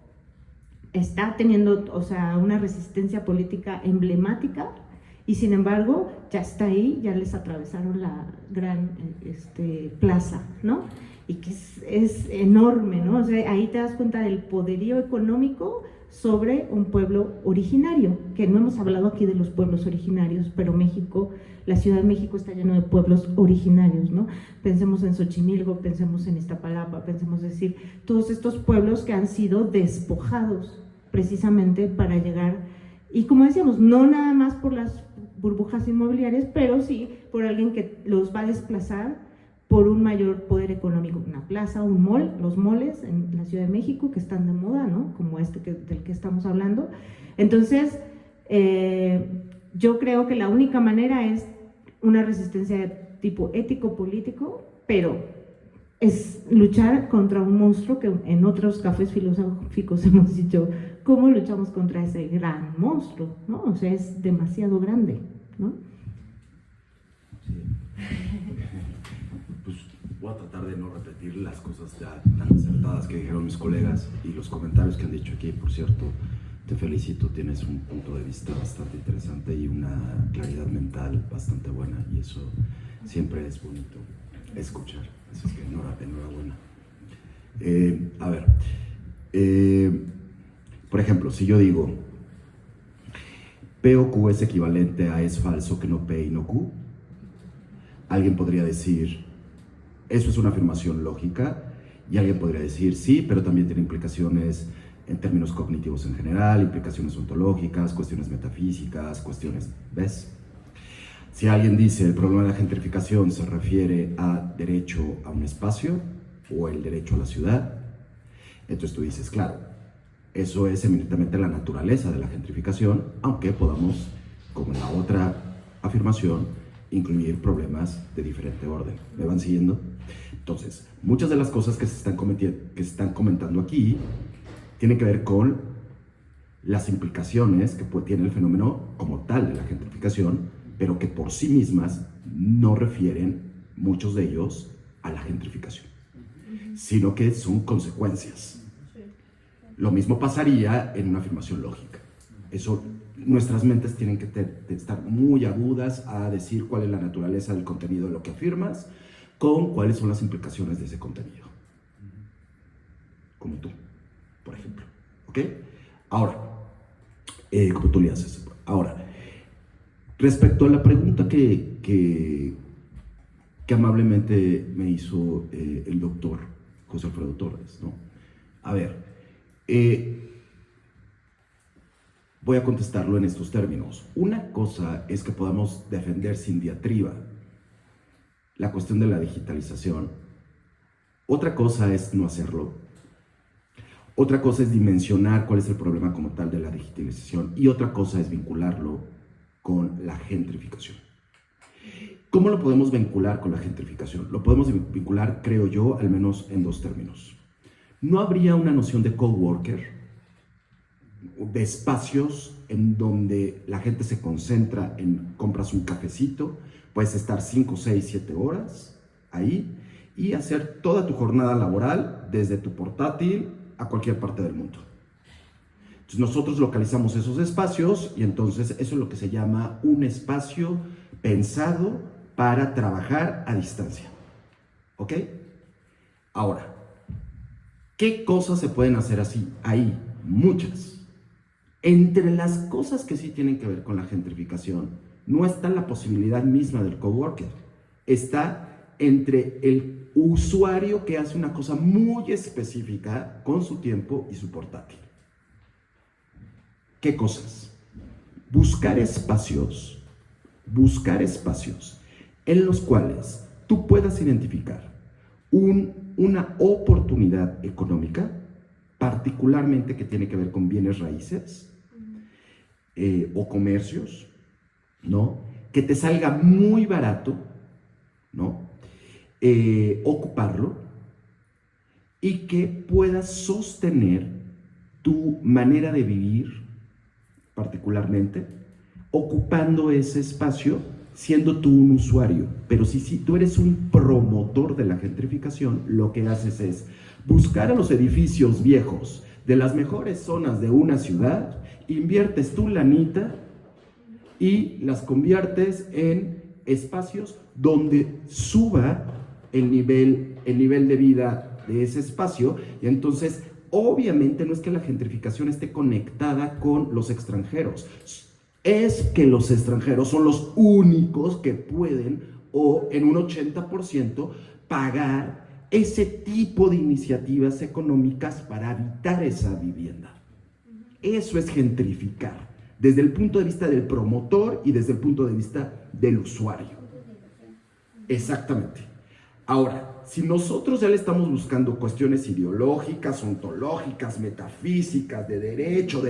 está teniendo, o sea, una resistencia política emblemática, y sin embargo ya está ahí, ya les atravesaron la gran plaza, ¿no? Y que es enorme, ¿no? O sea, ahí te das cuenta del poderío económico sobre un pueblo originario, que no hemos hablado aquí de los pueblos originarios, pero México, la Ciudad de México está lleno de pueblos originarios, ¿no? Pensemos en Xochimilco, pensemos en Iztapalapa, pensemos decir, todos estos pueblos que han sido despojados precisamente para llegar, y como decíamos, no nada más por las burbujas inmobiliarias, pero sí por alguien que los va a desplazar por un mayor poder económico, una plaza, un mall, los malls en la Ciudad de México que están de moda, ¿no? Como del que estamos hablando. Entonces, yo creo que la única manera es una resistencia de tipo ético-político, pero es luchar contra un monstruo que en otros cafés filosóficos hemos dicho, ¿cómo luchamos contra ese gran monstruo? ¿No? O sea, es demasiado grande, ¿no? Sí. Pues voy a tratar de no repetir las cosas tan acertadas que dijeron mis colegas y los comentarios que han dicho aquí. Por cierto, te felicito, tienes un punto de vista bastante interesante y una claridad mental bastante buena, y eso siempre es bonito escuchar. Así es que enhorabuena. A ver, por ejemplo, si yo digo P o Q es equivalente a es falso que no P y no Q, alguien podría decir, eso es una afirmación lógica, y alguien podría decir, sí, pero también tiene implicaciones en términos cognitivos en general, implicaciones ontológicas, cuestiones metafísicas, cuestiones, ¿ves? Si alguien dice el problema de la gentrificación se refiere a derecho a un espacio o el derecho a la ciudad, entonces tú dices, claro, eso es eminentemente la naturaleza de la gentrificación, aunque podamos, como en la otra afirmación, incluir problemas de diferente orden. ¿Me van siguiendo? Entonces, muchas de las cosas que se están comentando aquí tienen que ver con las implicaciones que tiene el fenómeno como tal de la gentrificación, pero que por sí mismas no refieren, muchos de ellos, a la gentrificación, sino que son consecuencias. Lo mismo pasaría en una afirmación lógica. Eso, nuestras mentes tienen que estar muy agudas a decir cuál es la naturaleza del contenido de lo que afirmas, con cuáles son las implicaciones de ese contenido. Como tú, por ejemplo. ¿Ok? Ahora, como tú le haces. Ahora, respecto a la pregunta que amablemente me hizo el doctor José Alfredo Torres, ¿no? A ver, voy a contestarlo en estos términos. Una cosa es que podamos defender sin diatriba la cuestión de la digitalización. Otra cosa es no hacerlo. Otra cosa es dimensionar cuál es el problema como tal de la digitalización. Y otra cosa es vincularlo con la gentrificación. ¿Cómo lo podemos vincular con la gentrificación? Lo podemos vincular, creo yo, al menos en dos términos. No habría una noción de coworker, de espacios en donde la gente se concentra en compras un cafecito, puedes estar 5, 6, 7 horas ahí y hacer toda tu jornada laboral desde tu portátil a cualquier parte del mundo. Entonces nosotros localizamos esos espacios y entonces eso es lo que se llama un espacio pensado para trabajar a distancia. ¿Ok? Ahora, ¿qué cosas se pueden hacer así? Hay muchas. Entre las cosas que sí tienen que ver con la gentrificación, no está la posibilidad misma del coworker. Está entre el usuario que hace una cosa muy específica con su tiempo y su portátil. ¿Qué cosas? Buscar espacios en los cuales tú puedas identificar una oportunidad económica, particularmente que tiene que ver con bienes raíces o comercios, ¿no? Que te salga muy barato, ¿no? Ocuparlo y que puedas sostener tu manera de vivir, particularmente, ocupando ese espacio, siendo tú un usuario. Pero si tú eres un promotor de la gentrificación, lo que haces es buscar a los edificios viejos de las mejores zonas de una ciudad, inviertes tu lanita y las conviertes en espacios donde suba el nivel de vida de ese espacio. Y entonces, obviamente, no es que la gentrificación esté conectada con los extranjeros, es que los extranjeros son los únicos que pueden, o en un 80%, pagar ese tipo de iniciativas económicas para habitar esa vivienda. Eso es gentrificar, desde el punto de vista del promotor y desde el punto de vista del usuario. Exactamente. Ahora, si nosotros ya le estamos buscando cuestiones ideológicas, ontológicas, metafísicas, de derecho,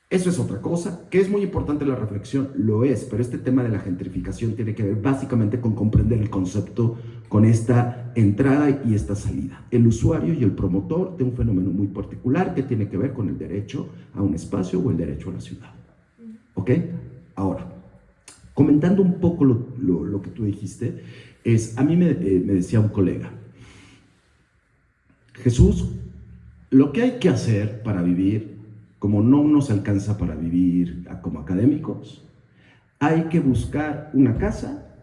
eso es otra cosa, que es muy importante la reflexión, lo es, pero este tema de la gentrificación tiene que ver básicamente con comprender el concepto con esta entrada y esta salida. El usuario y el promotor de un fenómeno muy particular que tiene que ver con el derecho a un espacio o el derecho a la ciudad. ¿Ok? Ahora, comentando un poco lo que tú dijiste, a mí me decía un colega, Jesús, lo que hay que hacer para vivir, como no nos alcanza para vivir como académicos, hay que buscar una casa,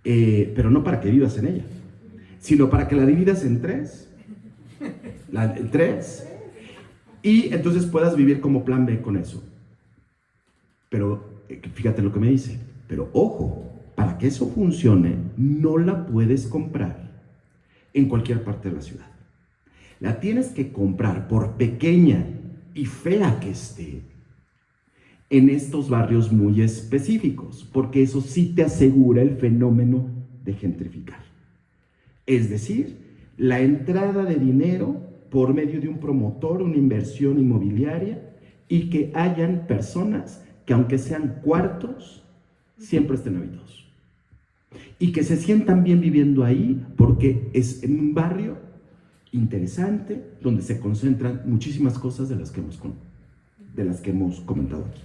pero no para que vivas en ella, sino para que la dividas en tres, y entonces puedas vivir como plan B con eso. Pero fíjate lo que me dice, pero ojo, para que eso funcione, no la puedes comprar en cualquier parte de la ciudad. La tienes que comprar, por pequeña y fea que esté, en estos barrios muy específicos, porque eso sí te asegura el fenómeno de gentrificar. Es decir, la entrada de dinero por medio de un promotor, una inversión inmobiliaria, y que hayan personas que, aunque sean cuartos, siempre estén habitados. Y que se sientan bien viviendo ahí, porque es en un barrio interesante, donde se concentran muchísimas cosas de las que hemos comentado aquí.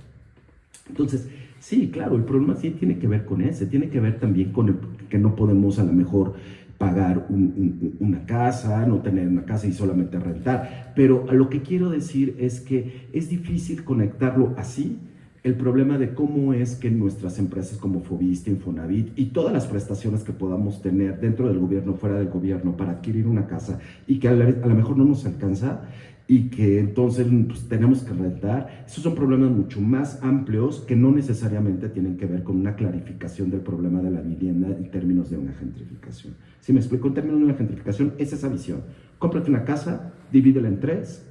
Entonces, sí, claro, el problema sí tiene que ver con ese, tiene que ver también con el que no podemos a lo mejor pagar una casa, no tener una casa y solamente rentar, pero a lo que quiero decir es que es difícil conectarlo así, el problema de cómo es que nuestras empresas como Fobiste, Infonavit y todas las prestaciones que podamos tener dentro del gobierno, fuera del gobierno, para adquirir una casa y que a lo mejor no nos alcanza y que entonces pues, tenemos que rentar, esos son problemas mucho más amplios que no necesariamente tienen que ver con una clarificación del problema de la vivienda en términos de una gentrificación. Si me explico, en términos de una gentrificación es esa visión. Cómprate una casa, divídela en tres,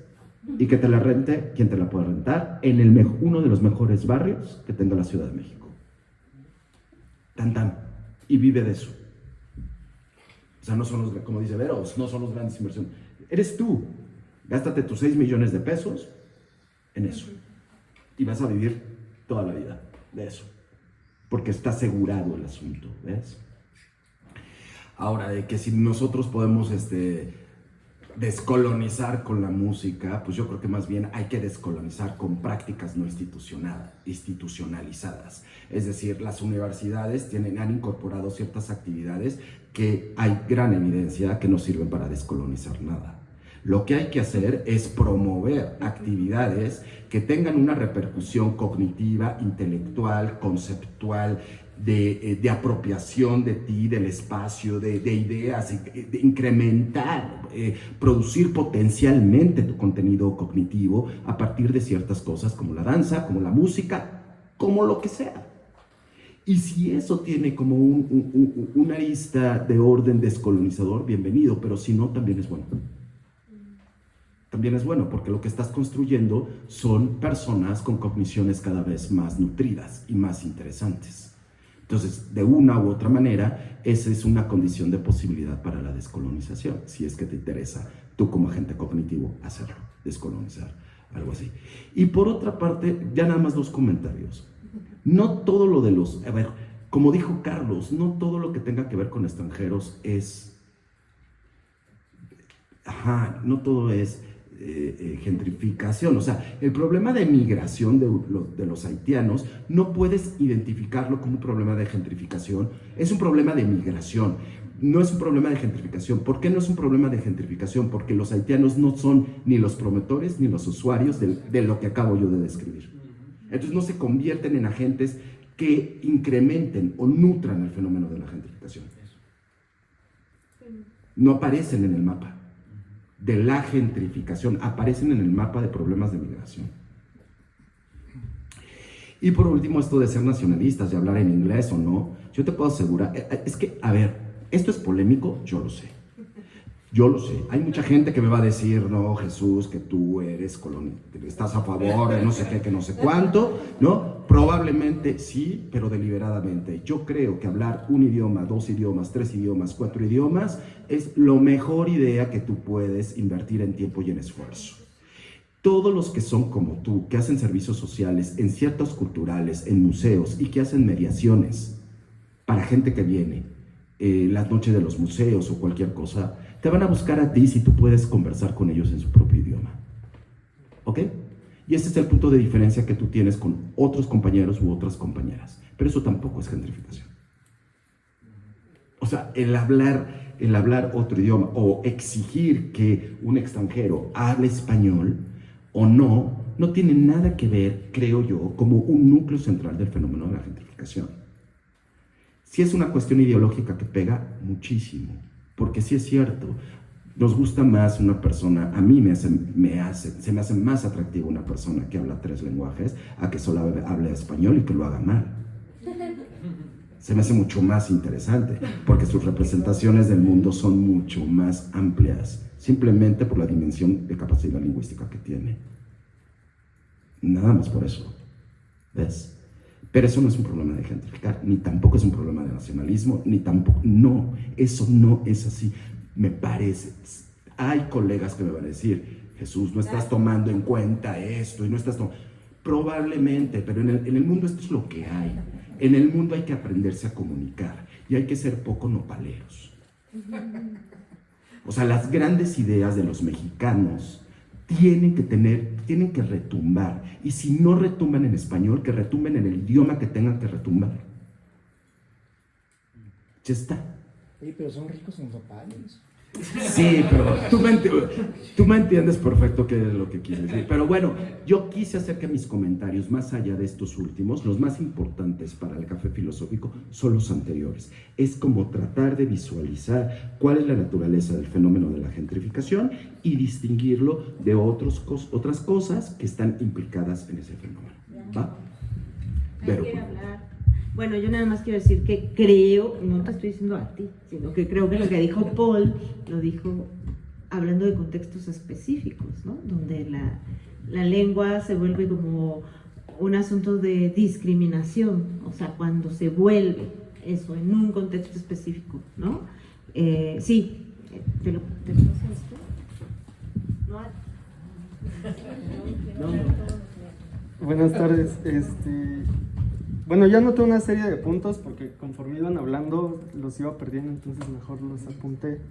y que te la rente quien te la pueda rentar en uno de los mejores barrios que tenga la Ciudad de México. Tan tan. Y vive de eso. O sea, no son como dice Vero, no son los grandes inversiones. Eres tú. Gástate tus 6 millones de pesos en eso. Y vas a vivir toda la vida de eso. porque está asegurado el asunto, ¿ves? Ahora, de que si nosotros podemos descolonizar con la música, pues yo creo que más bien hay que descolonizar con prácticas no institucionalizadas. Es decir, las universidades han incorporado ciertas actividades que hay gran evidencia que no sirven para descolonizar nada. Lo que hay que hacer es promover actividades que tengan una repercusión cognitiva, intelectual, conceptual, de apropiación de ti, del espacio, de ideas, de incrementar, producir potencialmente tu contenido cognitivo a partir de ciertas cosas como la danza, como la música, como lo que sea. Y si eso tiene como una arista de orden descolonizador, bienvenido, pero si no, también es bueno. También es bueno, porque lo que estás construyendo son personas con cogniciones cada vez más nutridas y más interesantes. Entonces, de una u otra manera, esa es una condición de posibilidad para la descolonización, si es que te interesa, tú como agente cognitivo, hacerlo, descolonizar, algo así. Y por otra parte, ya nada más 2 comentarios. No todo lo de los... A ver, como dijo Carlos, no todo lo que tenga que ver con extranjeros es... no todo es... gentrificación. O sea, el problema de migración de los haitianos no puedes identificarlo como un problema de gentrificación, es un problema de migración, no es un problema de gentrificación. ¿Por qué no es un problema de gentrificación? Porque los haitianos no son ni los promotores ni los usuarios de lo que acabo yo de describir. Entonces no se convierten en agentes que incrementen o nutran el fenómeno de la gentrificación. No aparecen en el mapa de la gentrificación, aparecen en el mapa de problemas de migración. Y por último, esto de ser nacionalistas, de hablar en inglés o no, yo te puedo asegurar, es que, a ver, esto es polémico, yo lo sé. Yo lo sé. Hay mucha gente que me va a decir, no, Jesús, que tú estás a favor de no sé qué, que no sé cuánto, ¿no? Probablemente sí, pero deliberadamente. Yo creo que hablar un idioma, 2 idiomas, 3 idiomas, 4 idiomas es la mejor idea que tú puedes invertir en tiempo y en esfuerzo. Todos los que son como tú, que hacen servicios sociales en ciertos culturales, en museos y que hacen mediaciones para gente que viene, las noches de los museos o cualquier cosa, te van a buscar a ti si tú puedes conversar con ellos en su propio idioma. ¿Ok? Y ese es el punto de diferencia que tú tienes con otros compañeros u otras compañeras. Pero eso tampoco es gentrificación. O sea, el hablar otro idioma o exigir que un extranjero hable español o no tiene nada que ver, creo yo, como un núcleo central del fenómeno de la gentrificación. Sí es una cuestión ideológica que pega muchísimo, porque sí es cierto, nos gusta más una persona, a mí se me hace más atractiva una persona que habla 3 lenguajes a que solo hable español y que lo haga mal. Se me hace mucho más interesante, porque sus representaciones del mundo son mucho más amplias, simplemente por la dimensión de capacidad lingüística que tiene. Nada más por eso, ¿ves? Pero eso no es un problema de gentrificar, ni tampoco es un problema de nacionalismo, ni tampoco, no, eso no es así. Me parece, hay colegas que me van a decir, Jesús, no estás tomando en cuenta esto, y no estás tomando... Probablemente, pero en el mundo esto es lo que hay. En el mundo hay que aprenderse a comunicar, y hay que ser poco nopaleros. O sea, las grandes ideas de los mexicanos tienen que retumbar, y si no retumban en español, que retumben en el idioma que tengan que retumbar. Ya está. Oye, pero son ricos en nopales. Sí, pero tú me entiendes perfecto qué es lo que quieres decir. Pero bueno, yo quise hacer que mis comentarios, más allá de estos últimos, los más importantes para el café filosófico son los anteriores. Es como tratar de visualizar cuál es la naturaleza del fenómeno de la gentrificación y distinguirlo de otras cosas que están implicadas en ese fenómeno. ¿Va? Pero, bueno, yo nada más quiero decir que creo, no te estoy diciendo a ti, sino que creo que lo que dijo Paul, lo dijo hablando de contextos específicos, ¿no? Donde la lengua se vuelve como un asunto de discriminación, o sea, cuando se vuelve eso en un contexto específico, ¿no? Sí, ¿te lo pasas esto? No. Buenas tardes, Bueno, yo anoté una serie de puntos porque conforme iban hablando los iba perdiendo, entonces mejor los apunté.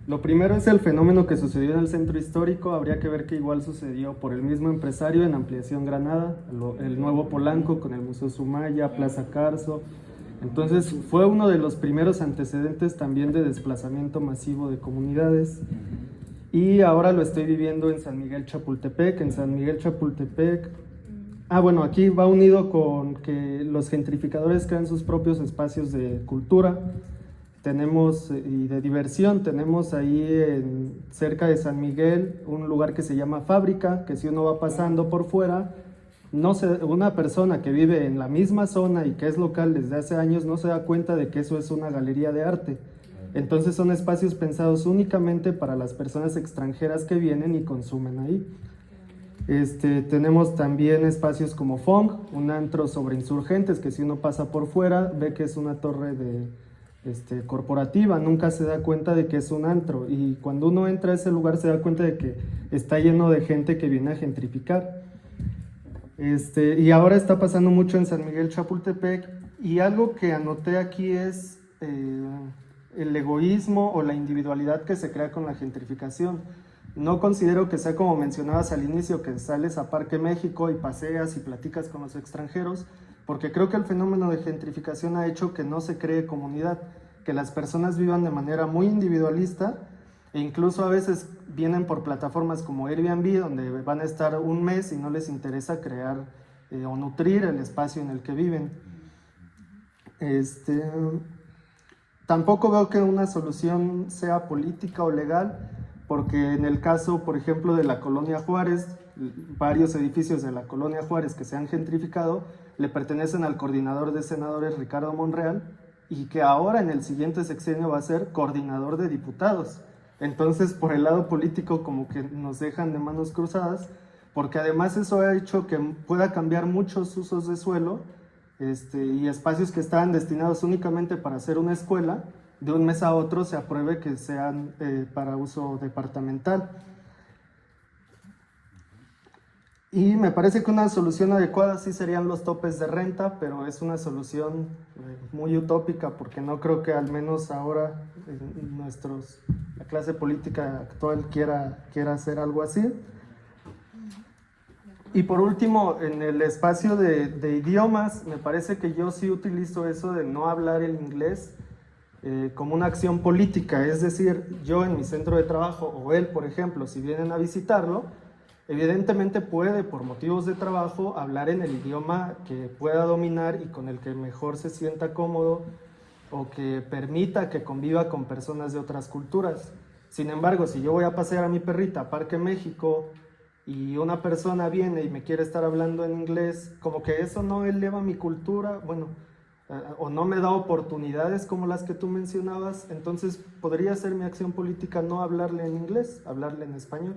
Lo primero es el fenómeno que sucedió en el centro histórico. Habría que ver que igual sucedió por el mismo empresario en Ampliación Granada, el nuevo Polanco con el Museo Sumaya, Plaza Carso. Entonces fue uno de los primeros antecedentes también de desplazamiento masivo de comunidades. Y ahora lo estoy viviendo en San Miguel Chapultepec. En San Miguel Chapultepec, bueno, aquí va unido con que los gentrificadores crean sus propios espacios de cultura y de diversión. Tenemos ahí cerca de San Miguel un lugar que se llama Fábrica, que si uno va pasando por fuera, una persona que vive en la misma zona y que es local desde hace años no se da cuenta de que eso es una galería de arte. Entonces son espacios pensados únicamente para las personas extranjeras que vienen y consumen ahí. Tenemos también espacios como Fong, un antro sobre Insurgentes, que si uno pasa por fuera ve que es una torre corporativa, nunca se da cuenta de que es un antro, y cuando uno entra a ese lugar se da cuenta de que está lleno de gente que viene a gentrificar. Y ahora está pasando mucho en San Miguel Chapultepec, y algo que anoté aquí es el egoísmo o la individualidad que se crea con la gentrificación. No considero que sea como mencionabas al inicio, que sales a Parque México y paseas y platicas con los extranjeros, porque creo que el fenómeno de gentrificación ha hecho que no se cree comunidad, que las personas vivan de manera muy individualista, e incluso a veces vienen por plataformas como Airbnb, donde van a estar un mes y no les interesa crear o nutrir el espacio en el que viven. Tampoco veo que una solución sea política o legal, porque en el caso, por ejemplo, de la Colonia Juárez, varios edificios de la Colonia Juárez que se han gentrificado le pertenecen al coordinador de senadores Ricardo Monreal, y que ahora en el siguiente sexenio va a ser coordinador de diputados. Entonces, por el lado político como que nos dejan de manos cruzadas, porque además eso ha hecho que pueda cambiar muchos usos de suelo y espacios que estaban destinados únicamente para hacer una escuela, de un mes a otro se apruebe que sean para uso departamental. Y me parece que una solución adecuada sí serían los topes de renta, pero es una solución muy utópica, porque no creo que al menos ahora la clase política actual quiera hacer algo así. Y por último, en el espacio de idiomas, me parece que yo sí utilizo eso de no hablar el inglés como una acción política. Es decir, yo en mi centro de trabajo, o él, por ejemplo, si vienen a visitarlo, evidentemente puede, por motivos de trabajo, hablar en el idioma que pueda dominar y con el que mejor se sienta cómodo, o que permita que conviva con personas de otras culturas. Sin embargo, si yo voy a pasear a mi perrita a Parque México y una persona viene y me quiere estar hablando en inglés, como que eso no eleva mi cultura, o no me da oportunidades como las que tú mencionabas, entonces podría ser mi acción política no hablarle en inglés, hablarle en español.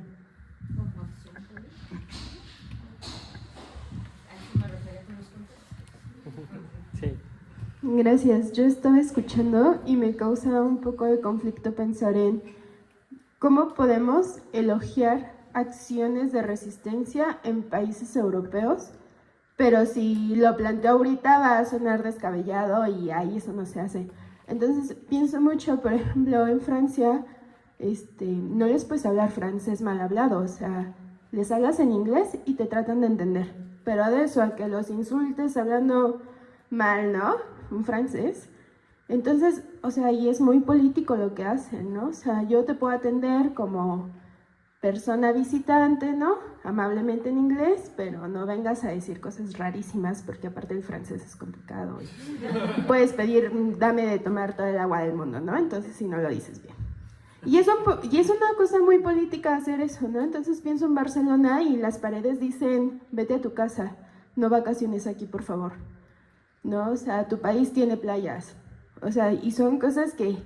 Sí. Gracias. Yo estaba escuchando y me causa un poco de conflicto pensar en cómo podemos elogiar acciones de resistencia en países europeos, pero si lo planteo ahorita va a sonar descabellado y ahí eso no se hace. Entonces pienso mucho, por ejemplo, en Francia, no les puedes hablar francés mal hablado, o sea, les hablas en inglés y te tratan de entender, pero de eso a que los insultes hablando mal, ¿no? Un francés. Entonces, o sea, y es muy político lo que hacen, ¿no? O sea, yo te puedo atender como persona visitante, ¿no? Amablemente en inglés, pero no vengas a decir cosas rarísimas, porque aparte el francés es complicado. Y puedes pedir, dame de tomar todo el agua del mundo, ¿no? Entonces, si no lo dices bien. Y es una cosa muy política hacer eso, ¿no? Entonces pienso en Barcelona y las paredes dicen, vete a tu casa, no vacaciones aquí, por favor. ¿No? O sea, tu país tiene playas. O sea, y son cosas que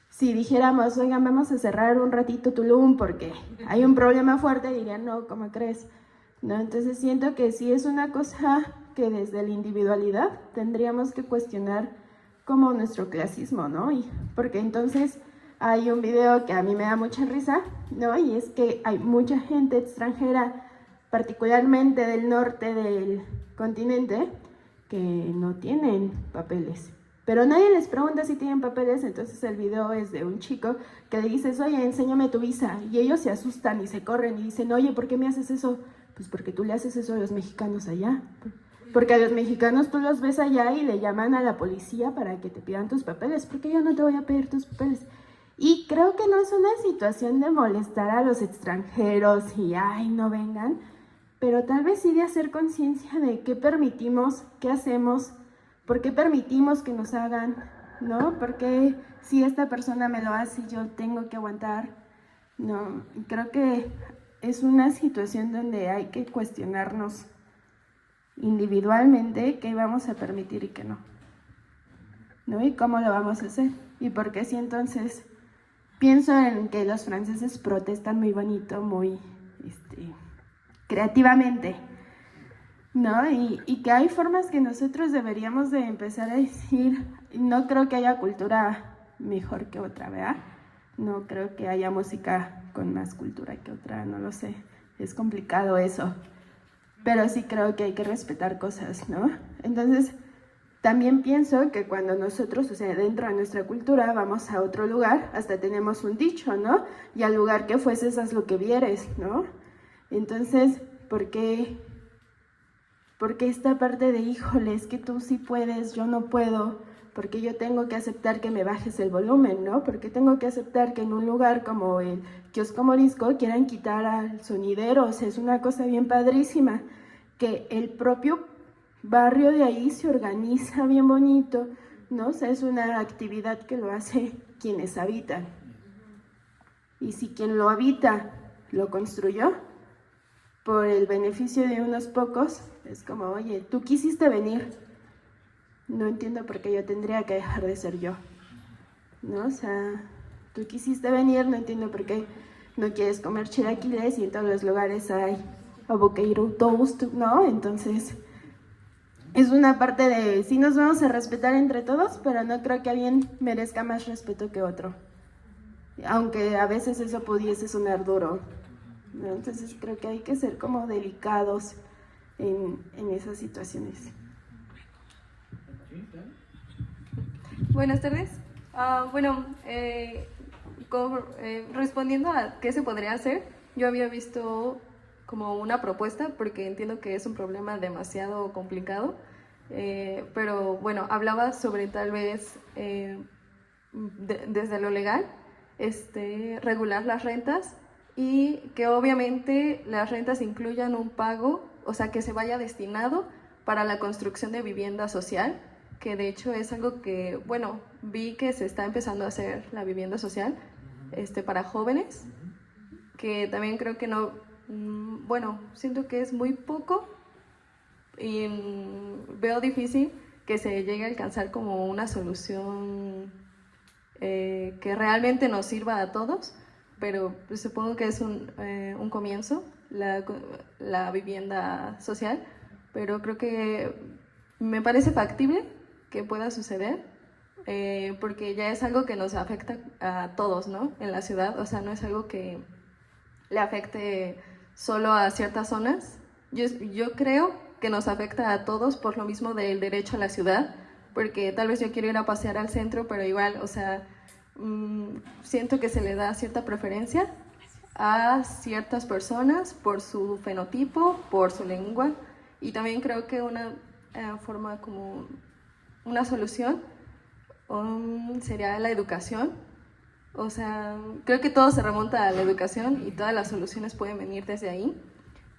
si dijéramos, oigan, vamos a cerrar un ratito Tulum porque hay un problema fuerte, dirían, no, ¿cómo crees? ¿No? Entonces siento que sí es una cosa que desde la individualidad tendríamos que cuestionar como nuestro clasismo, ¿no? Porque entonces hay un video que a mí me da mucha risa, ¿no? Y es que hay mucha gente extranjera, particularmente del norte del continente, que no tienen papeles. Pero nadie les pregunta si tienen papeles, entonces el video es de un chico que le dices, oye, enséñame tu visa. Y ellos se asustan y se corren y dicen, oye, ¿por qué me haces eso? Pues porque tú le haces eso a los mexicanos allá. Porque a los mexicanos tú los ves allá y le llaman a la policía para que te pidan tus papeles. Porque yo no te voy a pedir tus papeles. Y creo que no es una situación de molestar a los extranjeros y, ay, no vengan. Pero tal vez sí de hacer conciencia de qué permitimos, qué hacemos, por qué permitimos que nos hagan, ¿no? Porque si esta persona me lo hace, yo tengo que aguantar. No, creo que es una situación donde hay que cuestionarnos individualmente qué vamos a permitir y qué no, ¿no? Y cómo lo vamos a hacer. Y porque si entonces pienso en que los franceses protestan muy bonito, muy creativamente, ¿no? Y que hay formas que nosotros deberíamos de empezar a decir, no creo que haya cultura mejor que otra, ¿verdad? No creo que haya música con más cultura que otra, no lo sé, es complicado eso, pero sí creo que hay que respetar cosas, ¿no? Entonces, también pienso que cuando nosotros, o sea, dentro de nuestra cultura, vamos a otro lugar, hasta tenemos un dicho, ¿no? Y al lugar que fueses, haz lo que vieres, ¿no? Entonces, ¿por qué esta parte de, híjole, es que tú sí puedes, yo no puedo? Porque yo tengo que aceptar que me bajes el volumen, ¿no? Porque tengo que aceptar que en un lugar como el Kiosco Morisco quieran quitar al sonidero, o sea, es una cosa bien padrísima, que el propio barrio de ahí se organiza bien bonito, ¿no? O sea, es una actividad que lo hace quienes habitan. Y si quien lo habita lo construyó por el beneficio de unos pocos, es como, oye, tú quisiste venir, no entiendo por qué yo tendría que dejar de ser yo, ¿no? O sea, tú quisiste venir, no entiendo por qué no quieres comer chilaquiles y en todos los lugares hay avocado toast, ¿no? Entonces, es una parte de, sí nos vamos a respetar entre todos, pero no creo que alguien merezca más respeto que otro, aunque a veces eso pudiese sonar duro, ¿no? Entonces creo que hay que ser como delicados en esas situaciones. Buenas tardes. Respondiendo a qué se podría hacer, yo había visto como una propuesta, porque entiendo que es un problema demasiado complicado, pero bueno, hablaba sobre tal vez desde lo legal, regular las rentas y que obviamente las rentas incluyan un pago, o sea, que se vaya destinado para la construcción de vivienda social, que de hecho es algo que, bueno, vi que se está empezando a hacer la vivienda social para jóvenes, que también creo que no, bueno, siento que es muy poco y veo difícil que se llegue a alcanzar como una solución que realmente nos sirva a todos, pero pues, supongo que es un comienzo, la vivienda social, pero creo que me parece factible que pueda suceder, porque ya es algo que nos afecta a todos, ¿no? En la ciudad, o sea, no es algo que le afecte solo a ciertas zonas. Yo creo que nos afecta a todos por lo mismo del derecho a la ciudad, porque tal vez yo quiero ir a pasear al centro, pero igual, o sea, siento que se le da cierta preferencia a ciertas personas por su fenotipo, por su lengua, y también creo que una forma como una solución sería la educación. O sea, creo que todo se remonta a la educación y todas las soluciones pueden venir desde ahí,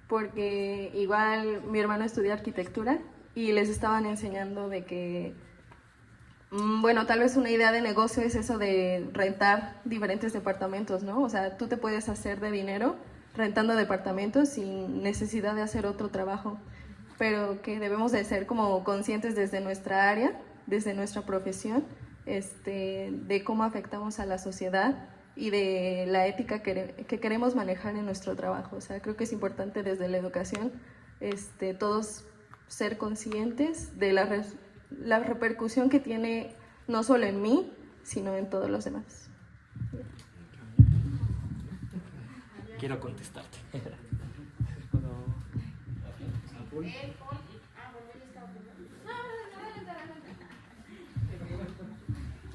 porque igual mi hermano estudia arquitectura y les estaban enseñando de que, bueno, tal vez una idea de negocio es eso de rentar diferentes departamentos, ¿no? O sea, tú te puedes hacer de dinero rentando departamentos sin necesidad de hacer otro trabajo, pero que debemos de ser como conscientes desde nuestra área, desde nuestra profesión, de cómo afectamos a la sociedad y de la ética que queremos manejar en nuestro trabajo. O sea, creo que es importante desde la educación todos ser conscientes de la repercusión que tiene no solo en mí, sino en todos los demás. Quiero contestarte.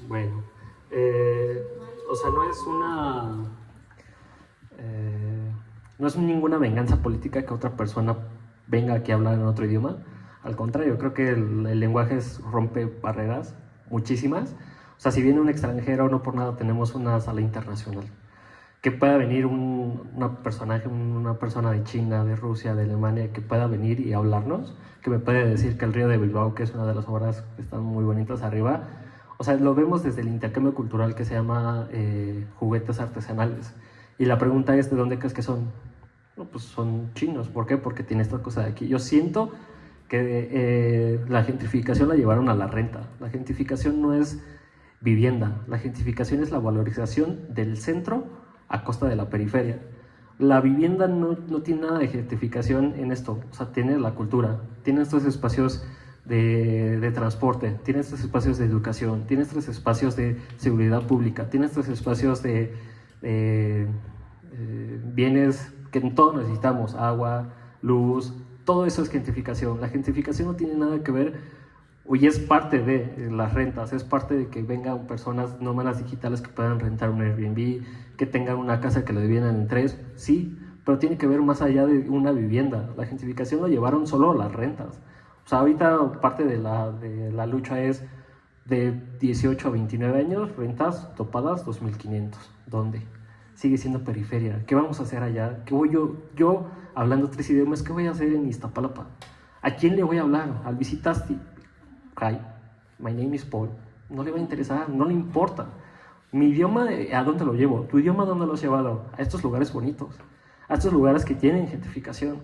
Bueno, o sea, no es ninguna venganza política que otra persona venga aquí a hablar en otro idioma. Al contrario, creo que el lenguaje rompe barreras, muchísimas. O sea, si viene un extranjero, no por nada tenemos una sala internacional. Que pueda venir una persona de China, de Rusia, de Alemania, que pueda venir y hablarnos, que me puede decir que el río de Bilbao, que es una de las obras que están muy bonitas arriba, o sea, lo vemos desde el intercambio cultural que se llama juguetes artesanales. Y la pregunta es, ¿de dónde crees que son? No, pues son chinos. ¿Por qué? Porque tiene esta cosa de aquí. Yo siento que la gentrificación la llevaron a la renta. La gentrificación no es vivienda, la gentrificación es la valorización del centro a costa de la periferia. La vivienda no tiene nada de gentrificación en esto, o sea, tiene la cultura, tiene estos espacios de transporte, tiene estos espacios de educación, tiene estos espacios de seguridad pública, tiene estos espacios de bienes que todos necesitamos, agua, luz, todo eso es gentrificación. La gentrificación no tiene nada que ver, y es parte de las rentas, es parte de que vengan personas nómadas digitales que puedan rentar un Airbnb, que tengan una casa que lo dividan en 3, sí, pero tiene que ver más allá de una vivienda. La gentrificación lo llevaron solo a las rentas. O sea, ahorita parte de la lucha es de 18 a 29 años, rentas topadas 2.500. ¿Dónde? Sigue siendo periferia. ¿Qué vamos a hacer allá? ¿Qué voy yo hablando 3 idiomas, qué voy a hacer en Iztapalapa? ¿A quién le voy a hablar? ¿Al visitasti? Hi, my name is Paul. No le va a interesar, no le importa. Mi idioma, ¿a dónde lo llevo? ¿Tu idioma a dónde lo has llevado? A estos lugares bonitos, a estos lugares que tienen gentrificación.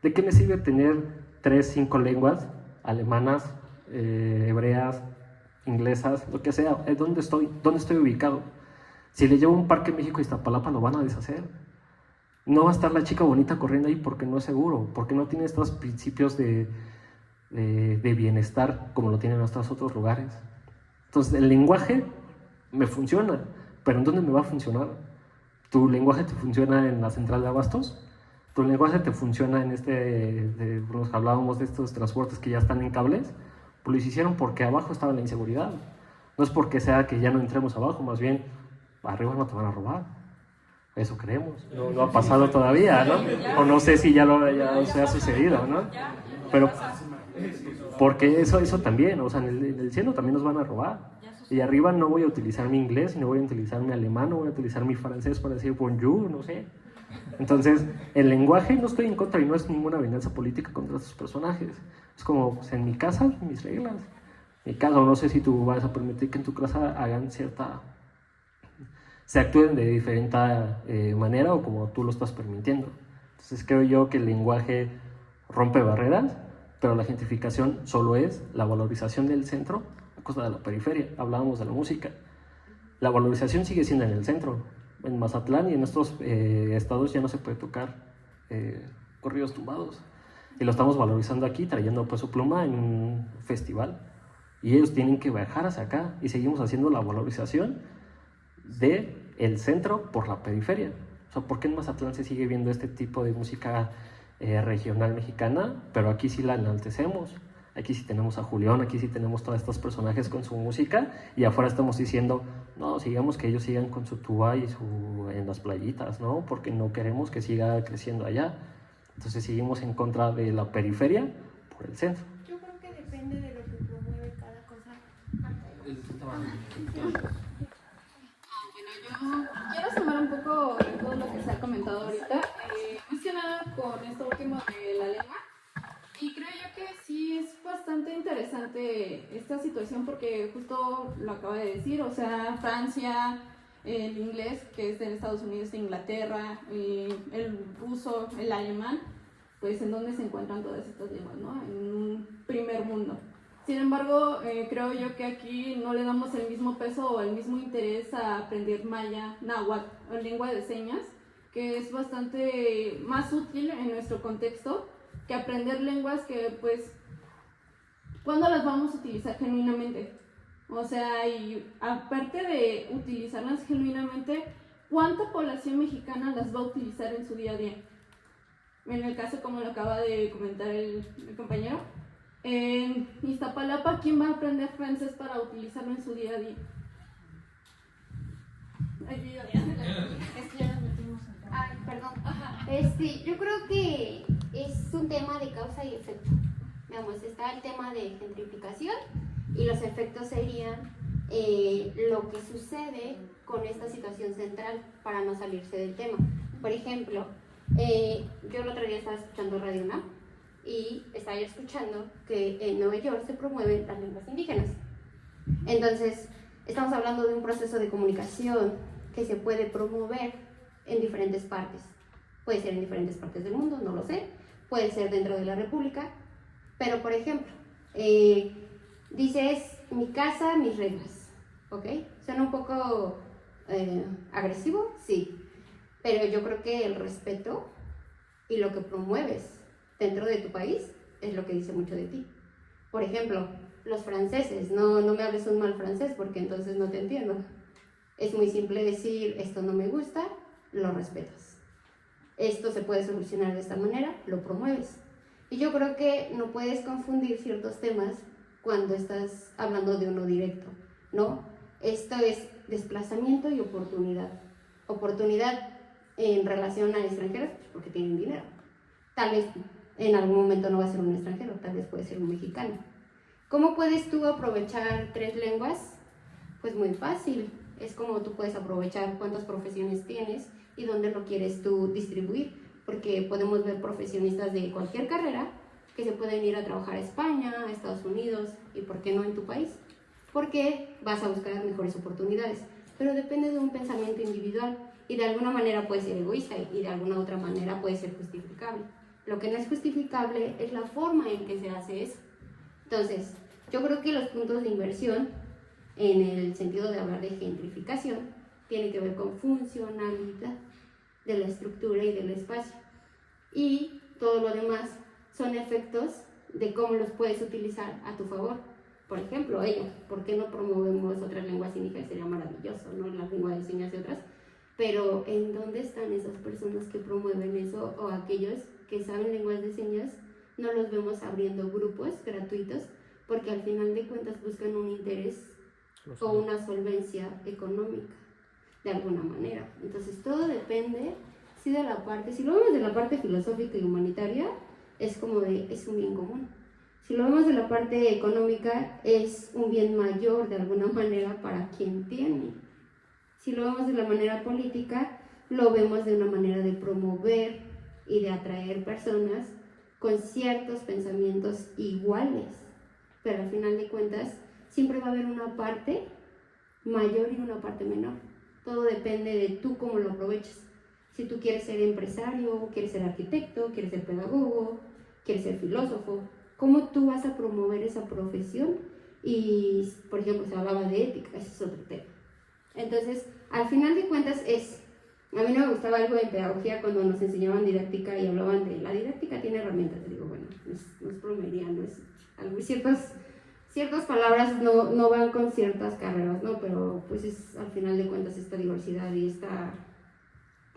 ¿De qué me sirve tener 3, 5 lenguas? Alemanas, hebreas, inglesas, lo que sea. ¿Dónde estoy ubicado? Si le llevo un parque en México y Iztapalapa, lo van a deshacer. No va a estar la chica bonita corriendo ahí porque no es seguro, porque no tiene estos principios de bienestar como lo tienen estos otros lugares. Entonces el lenguaje me funciona, pero ¿en dónde me va a funcionar? ¿Tu lenguaje te funciona en la central de abastos? ¿Tu lenguaje te funciona en nos hablábamos de estos transportes que ya están en cables? Pues los hicieron porque abajo estaba la inseguridad. No es porque sea que ya no entremos abajo, más bien arriba no te van a robar. Eso creemos. No ha pasado todavía, ¿no? O no sé si ya se ha sucedido, ¿no? Pero porque eso también, o sea, en el cielo también nos van a robar. Y arriba no voy a utilizar mi inglés, no voy a utilizar mi alemán, no voy a utilizar mi francés para decir bonjour, no sé. Entonces, el lenguaje no estoy en contra y no es ninguna venganza política contra estos personajes. Es como, pues, en mi casa, mis reglas. En mi casa, no sé si tú vas a permitir que en tu casa hagan se actúen de diferente manera o como tú lo estás permitiendo. Entonces, creo yo que el lenguaje rompe barreras, pero la gentrificación solo es la valorización del centro a costa de la periferia. Hablábamos de la música. La valorización sigue siendo en el centro. En Mazatlán y en estos estados ya no se puede tocar corridos tumbados. Y lo estamos valorizando aquí, trayendo Peso Pluma en un festival. Y ellos tienen que viajar hacia acá. Y seguimos haciendo la valorización del centro por la periferia. O sea, ¿por qué en Mazatlán se sigue viendo este tipo de música regional mexicana? Pero aquí sí la enaltecemos. Aquí sí tenemos a Julián, aquí sí tenemos todos estos personajes con su música, y afuera estamos diciendo, no, sigamos que ellos sigan con su tuba y en las playitas, ¿no? Porque no queremos que siga creciendo allá. Entonces seguimos en contra de la periferia por el centro. Yo creo que depende de lo que promueve cada cosa. Bueno, yo quiero sumar un poco en todo lo que se ha comentado ahorita, más que nada con esto último de la lengua. Y creo yo que sí es bastante interesante esta situación porque justo lo acaba de decir, o sea, Francia, el inglés, que es de Estados Unidos, de Inglaterra, el ruso, el alemán, pues en dónde se encuentran todas estas lenguas, ¿no? En un primer mundo. Sin embargo, creo yo que aquí no le damos el mismo peso o el mismo interés a aprender maya, náhuatl o lengua de señas, que es bastante más útil en nuestro contexto que aprender lenguas que, pues, ¿cuándo las vamos a utilizar genuinamente? O sea, y aparte de utilizarlas genuinamente, ¿cuánta población mexicana las va a utilizar en su día a día? En el caso, como lo acaba de comentar el compañero, en Iztapalapa, ¿quién va a aprender francés para utilizarlo en su día a día? Ay, perdón. Yo creo que es un tema de causa y efecto. Digamos, está el tema de gentrificación y los efectos serían lo que sucede con esta situación central para no salirse del tema. Por ejemplo, yo el otro día estaba escuchando Radio UNAM y estaba yo escuchando que en Nueva York se promueven las lenguas indígenas. Entonces, estamos hablando de un proceso de comunicación que se puede promover en diferentes partes. Puede ser en diferentes partes del mundo, no lo sé. Puede ser dentro de la República. Pero, por ejemplo, dice es mi casa, mis reglas. ¿Ok? ¿Suena un poco agresivo? Sí. Pero yo creo que el respeto y lo que promueves dentro de tu país es lo que dice mucho de ti. Por ejemplo, los franceses, no me hables un mal francés porque entonces no te entiendo. Es muy simple decir, esto no me gusta, lo respetas. Esto se puede solucionar de esta manera, lo promueves. Y yo creo que no puedes confundir ciertos temas cuando estás hablando de uno directo, ¿no? Esto es desplazamiento y oportunidad. Oportunidad en relación a extranjeros, pues porque tienen dinero. Tal vez en algún momento no va a ser un extranjero, tal vez puede ser un mexicano. ¿Cómo puedes tú aprovechar 3 lenguas? Pues muy fácil. Es como tú puedes aprovechar cuántas profesiones tienes y dónde lo quieres tú distribuir. Porque podemos ver profesionistas de cualquier carrera que se pueden ir a trabajar a España, a Estados Unidos, y ¿por qué no en tu país? Porque vas a buscar mejores oportunidades. Pero depende de un pensamiento individual y de alguna manera puede ser egoísta y de alguna otra manera puede ser justificable. Lo que no es justificable es la forma en que se hace eso. Entonces, yo creo que los puntos de inversión, en el sentido de hablar de gentrificación, tienen que ver con funcionalidad de la estructura y del espacio. Y todo lo demás son efectos de cómo los puedes utilizar a tu favor. Por ejemplo, ¿por qué no promovemos otras lenguas indígenas? Sería maravilloso, ¿no? La lengua de señas y otras. Pero ¿en dónde están esas personas que promueven eso? O aquellos que saben lenguas de señas, no los vemos abriendo grupos gratuitos, porque al final de cuentas buscan un interés o una solvencia económica, de alguna manera. Entonces todo depende, sí, de la parte, si lo vemos de la parte filosófica y humanitaria, es como es un bien común. Si lo vemos de la parte económica, es un bien mayor de alguna manera para quien tiene. Si lo vemos de la manera política, lo vemos de una manera de promover y de atraer personas con ciertos pensamientos iguales. Pero al final de cuentas, siempre va a haber una parte mayor y una parte menor. Todo depende de tú cómo lo aproveches. Si tú quieres ser empresario, quieres ser arquitecto, quieres ser pedagogo, quieres ser filósofo, ¿cómo tú vas a promover esa profesión? Y, por ejemplo, se hablaba de ética, ese es otro tema. Entonces, al final de cuentas a mí no me gustaba algo de pedagogía cuando nos enseñaban didáctica y hablaban de la didáctica tiene herramientas. Te digo, bueno, no es promedia, no es algo, ciertas palabras no van con ciertas carreras, ¿no? Pero pues es al final de cuentas esta diversidad y esta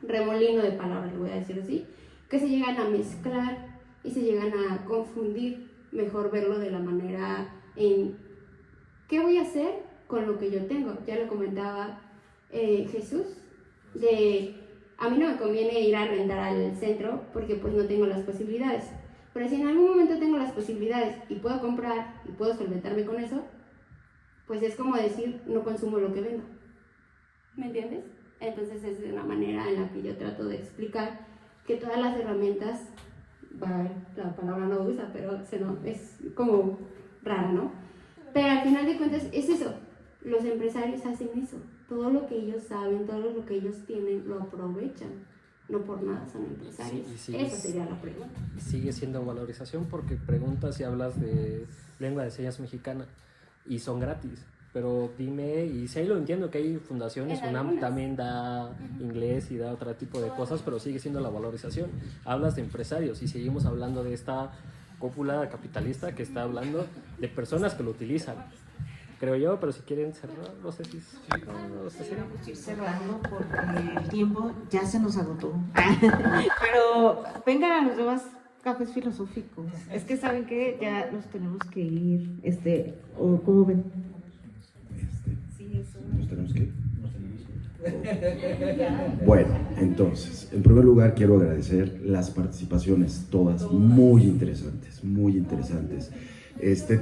remolino de palabras, lo voy a decir así, que se llegan a mezclar y se llegan a confundir. Mejor verlo de la manera en ¿qué voy a hacer con lo que yo tengo? Ya lo comentaba Jesús, a mí no me conviene ir a rentar al centro porque pues no tengo las posibilidades. Pero si en algún momento tengo las posibilidades y puedo comprar y puedo solventarme con eso, pues es como decir, no consumo lo que vendo. ¿Me entiendes? Entonces es de una manera en la que yo trato de explicar que todas las herramientas, la palabra no usa, pero es como rara, ¿no? Pero al final de cuentas es eso, los empresarios hacen eso, todo lo que ellos saben, todo lo que ellos tienen, lo aprovechan. No por nada son empresarios. Sí, esa sería la pregunta. Sigue siendo valorización porque preguntas y hablas de lengua de señas mexicana y son gratis. Pero dime, y si ahí lo entiendo que hay fundaciones, UNAM también da inglés y da otro tipo de cosas, pero sigue siendo la valorización. Hablas de empresarios y seguimos hablando de esta cúpula capitalista que está hablando de personas que lo utilizan. Creo yo, pero si quieren cerrar, no sé si... Vamos a ir cerrando porque el tiempo ya se nos agotó. Pero vengan a los demás cafés filosóficos. Es que saben que ya nos tenemos que ir, o ¿cómo ven? ¿Nos tenemos que ir? Bueno, entonces, en primer lugar quiero agradecer las participaciones, todas muy interesantes, muy interesantes.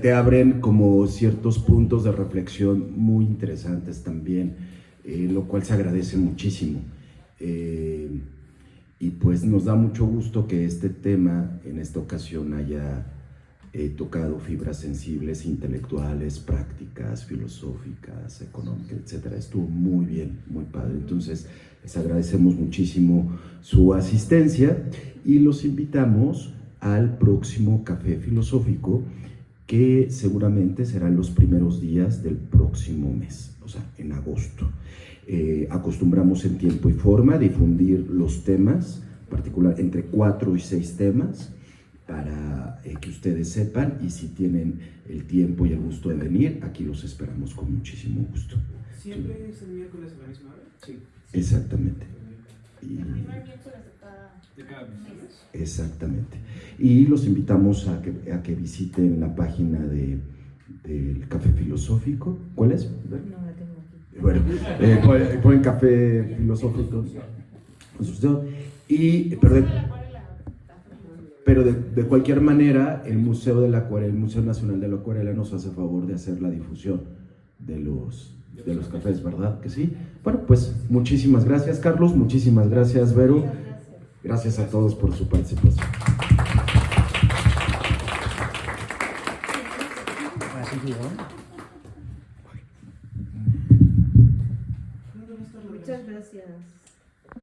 Te abren como ciertos puntos de reflexión muy interesantes también, lo cual se agradece muchísimo. Y pues nos da mucho gusto que este tema en esta ocasión haya tocado fibras sensibles, intelectuales, prácticas, filosóficas, económicas, etc. Estuvo muy bien, muy padre. Entonces, les agradecemos muchísimo su asistencia y los invitamos al próximo Café Filosófico, que seguramente serán los primeros días del próximo mes, o sea, en agosto. Acostumbramos en tiempo y forma a difundir los temas, en particular entre 4 y 6 temas, para que ustedes sepan, y si tienen el tiempo y el gusto de venir, aquí los esperamos con muchísimo gusto. ¿Siempre es el miércoles a la misma hora? Sí. Exactamente. El primer miércoles de cada mes. Exactamente. Y los invitamos a que visiten la página del Café Filosófico. ¿Cuál es? No la tengo aquí. Bueno, ponen Café Filosófico. Y, pero de cualquier manera, el Museo Nacional de la Acuarela nos hace favor de hacer la difusión de los cafés, ¿verdad que sí? Bueno, pues muchísimas gracias, Carlos, muchísimas gracias, Vero. Gracias a todos por su participación. Muchas gracias.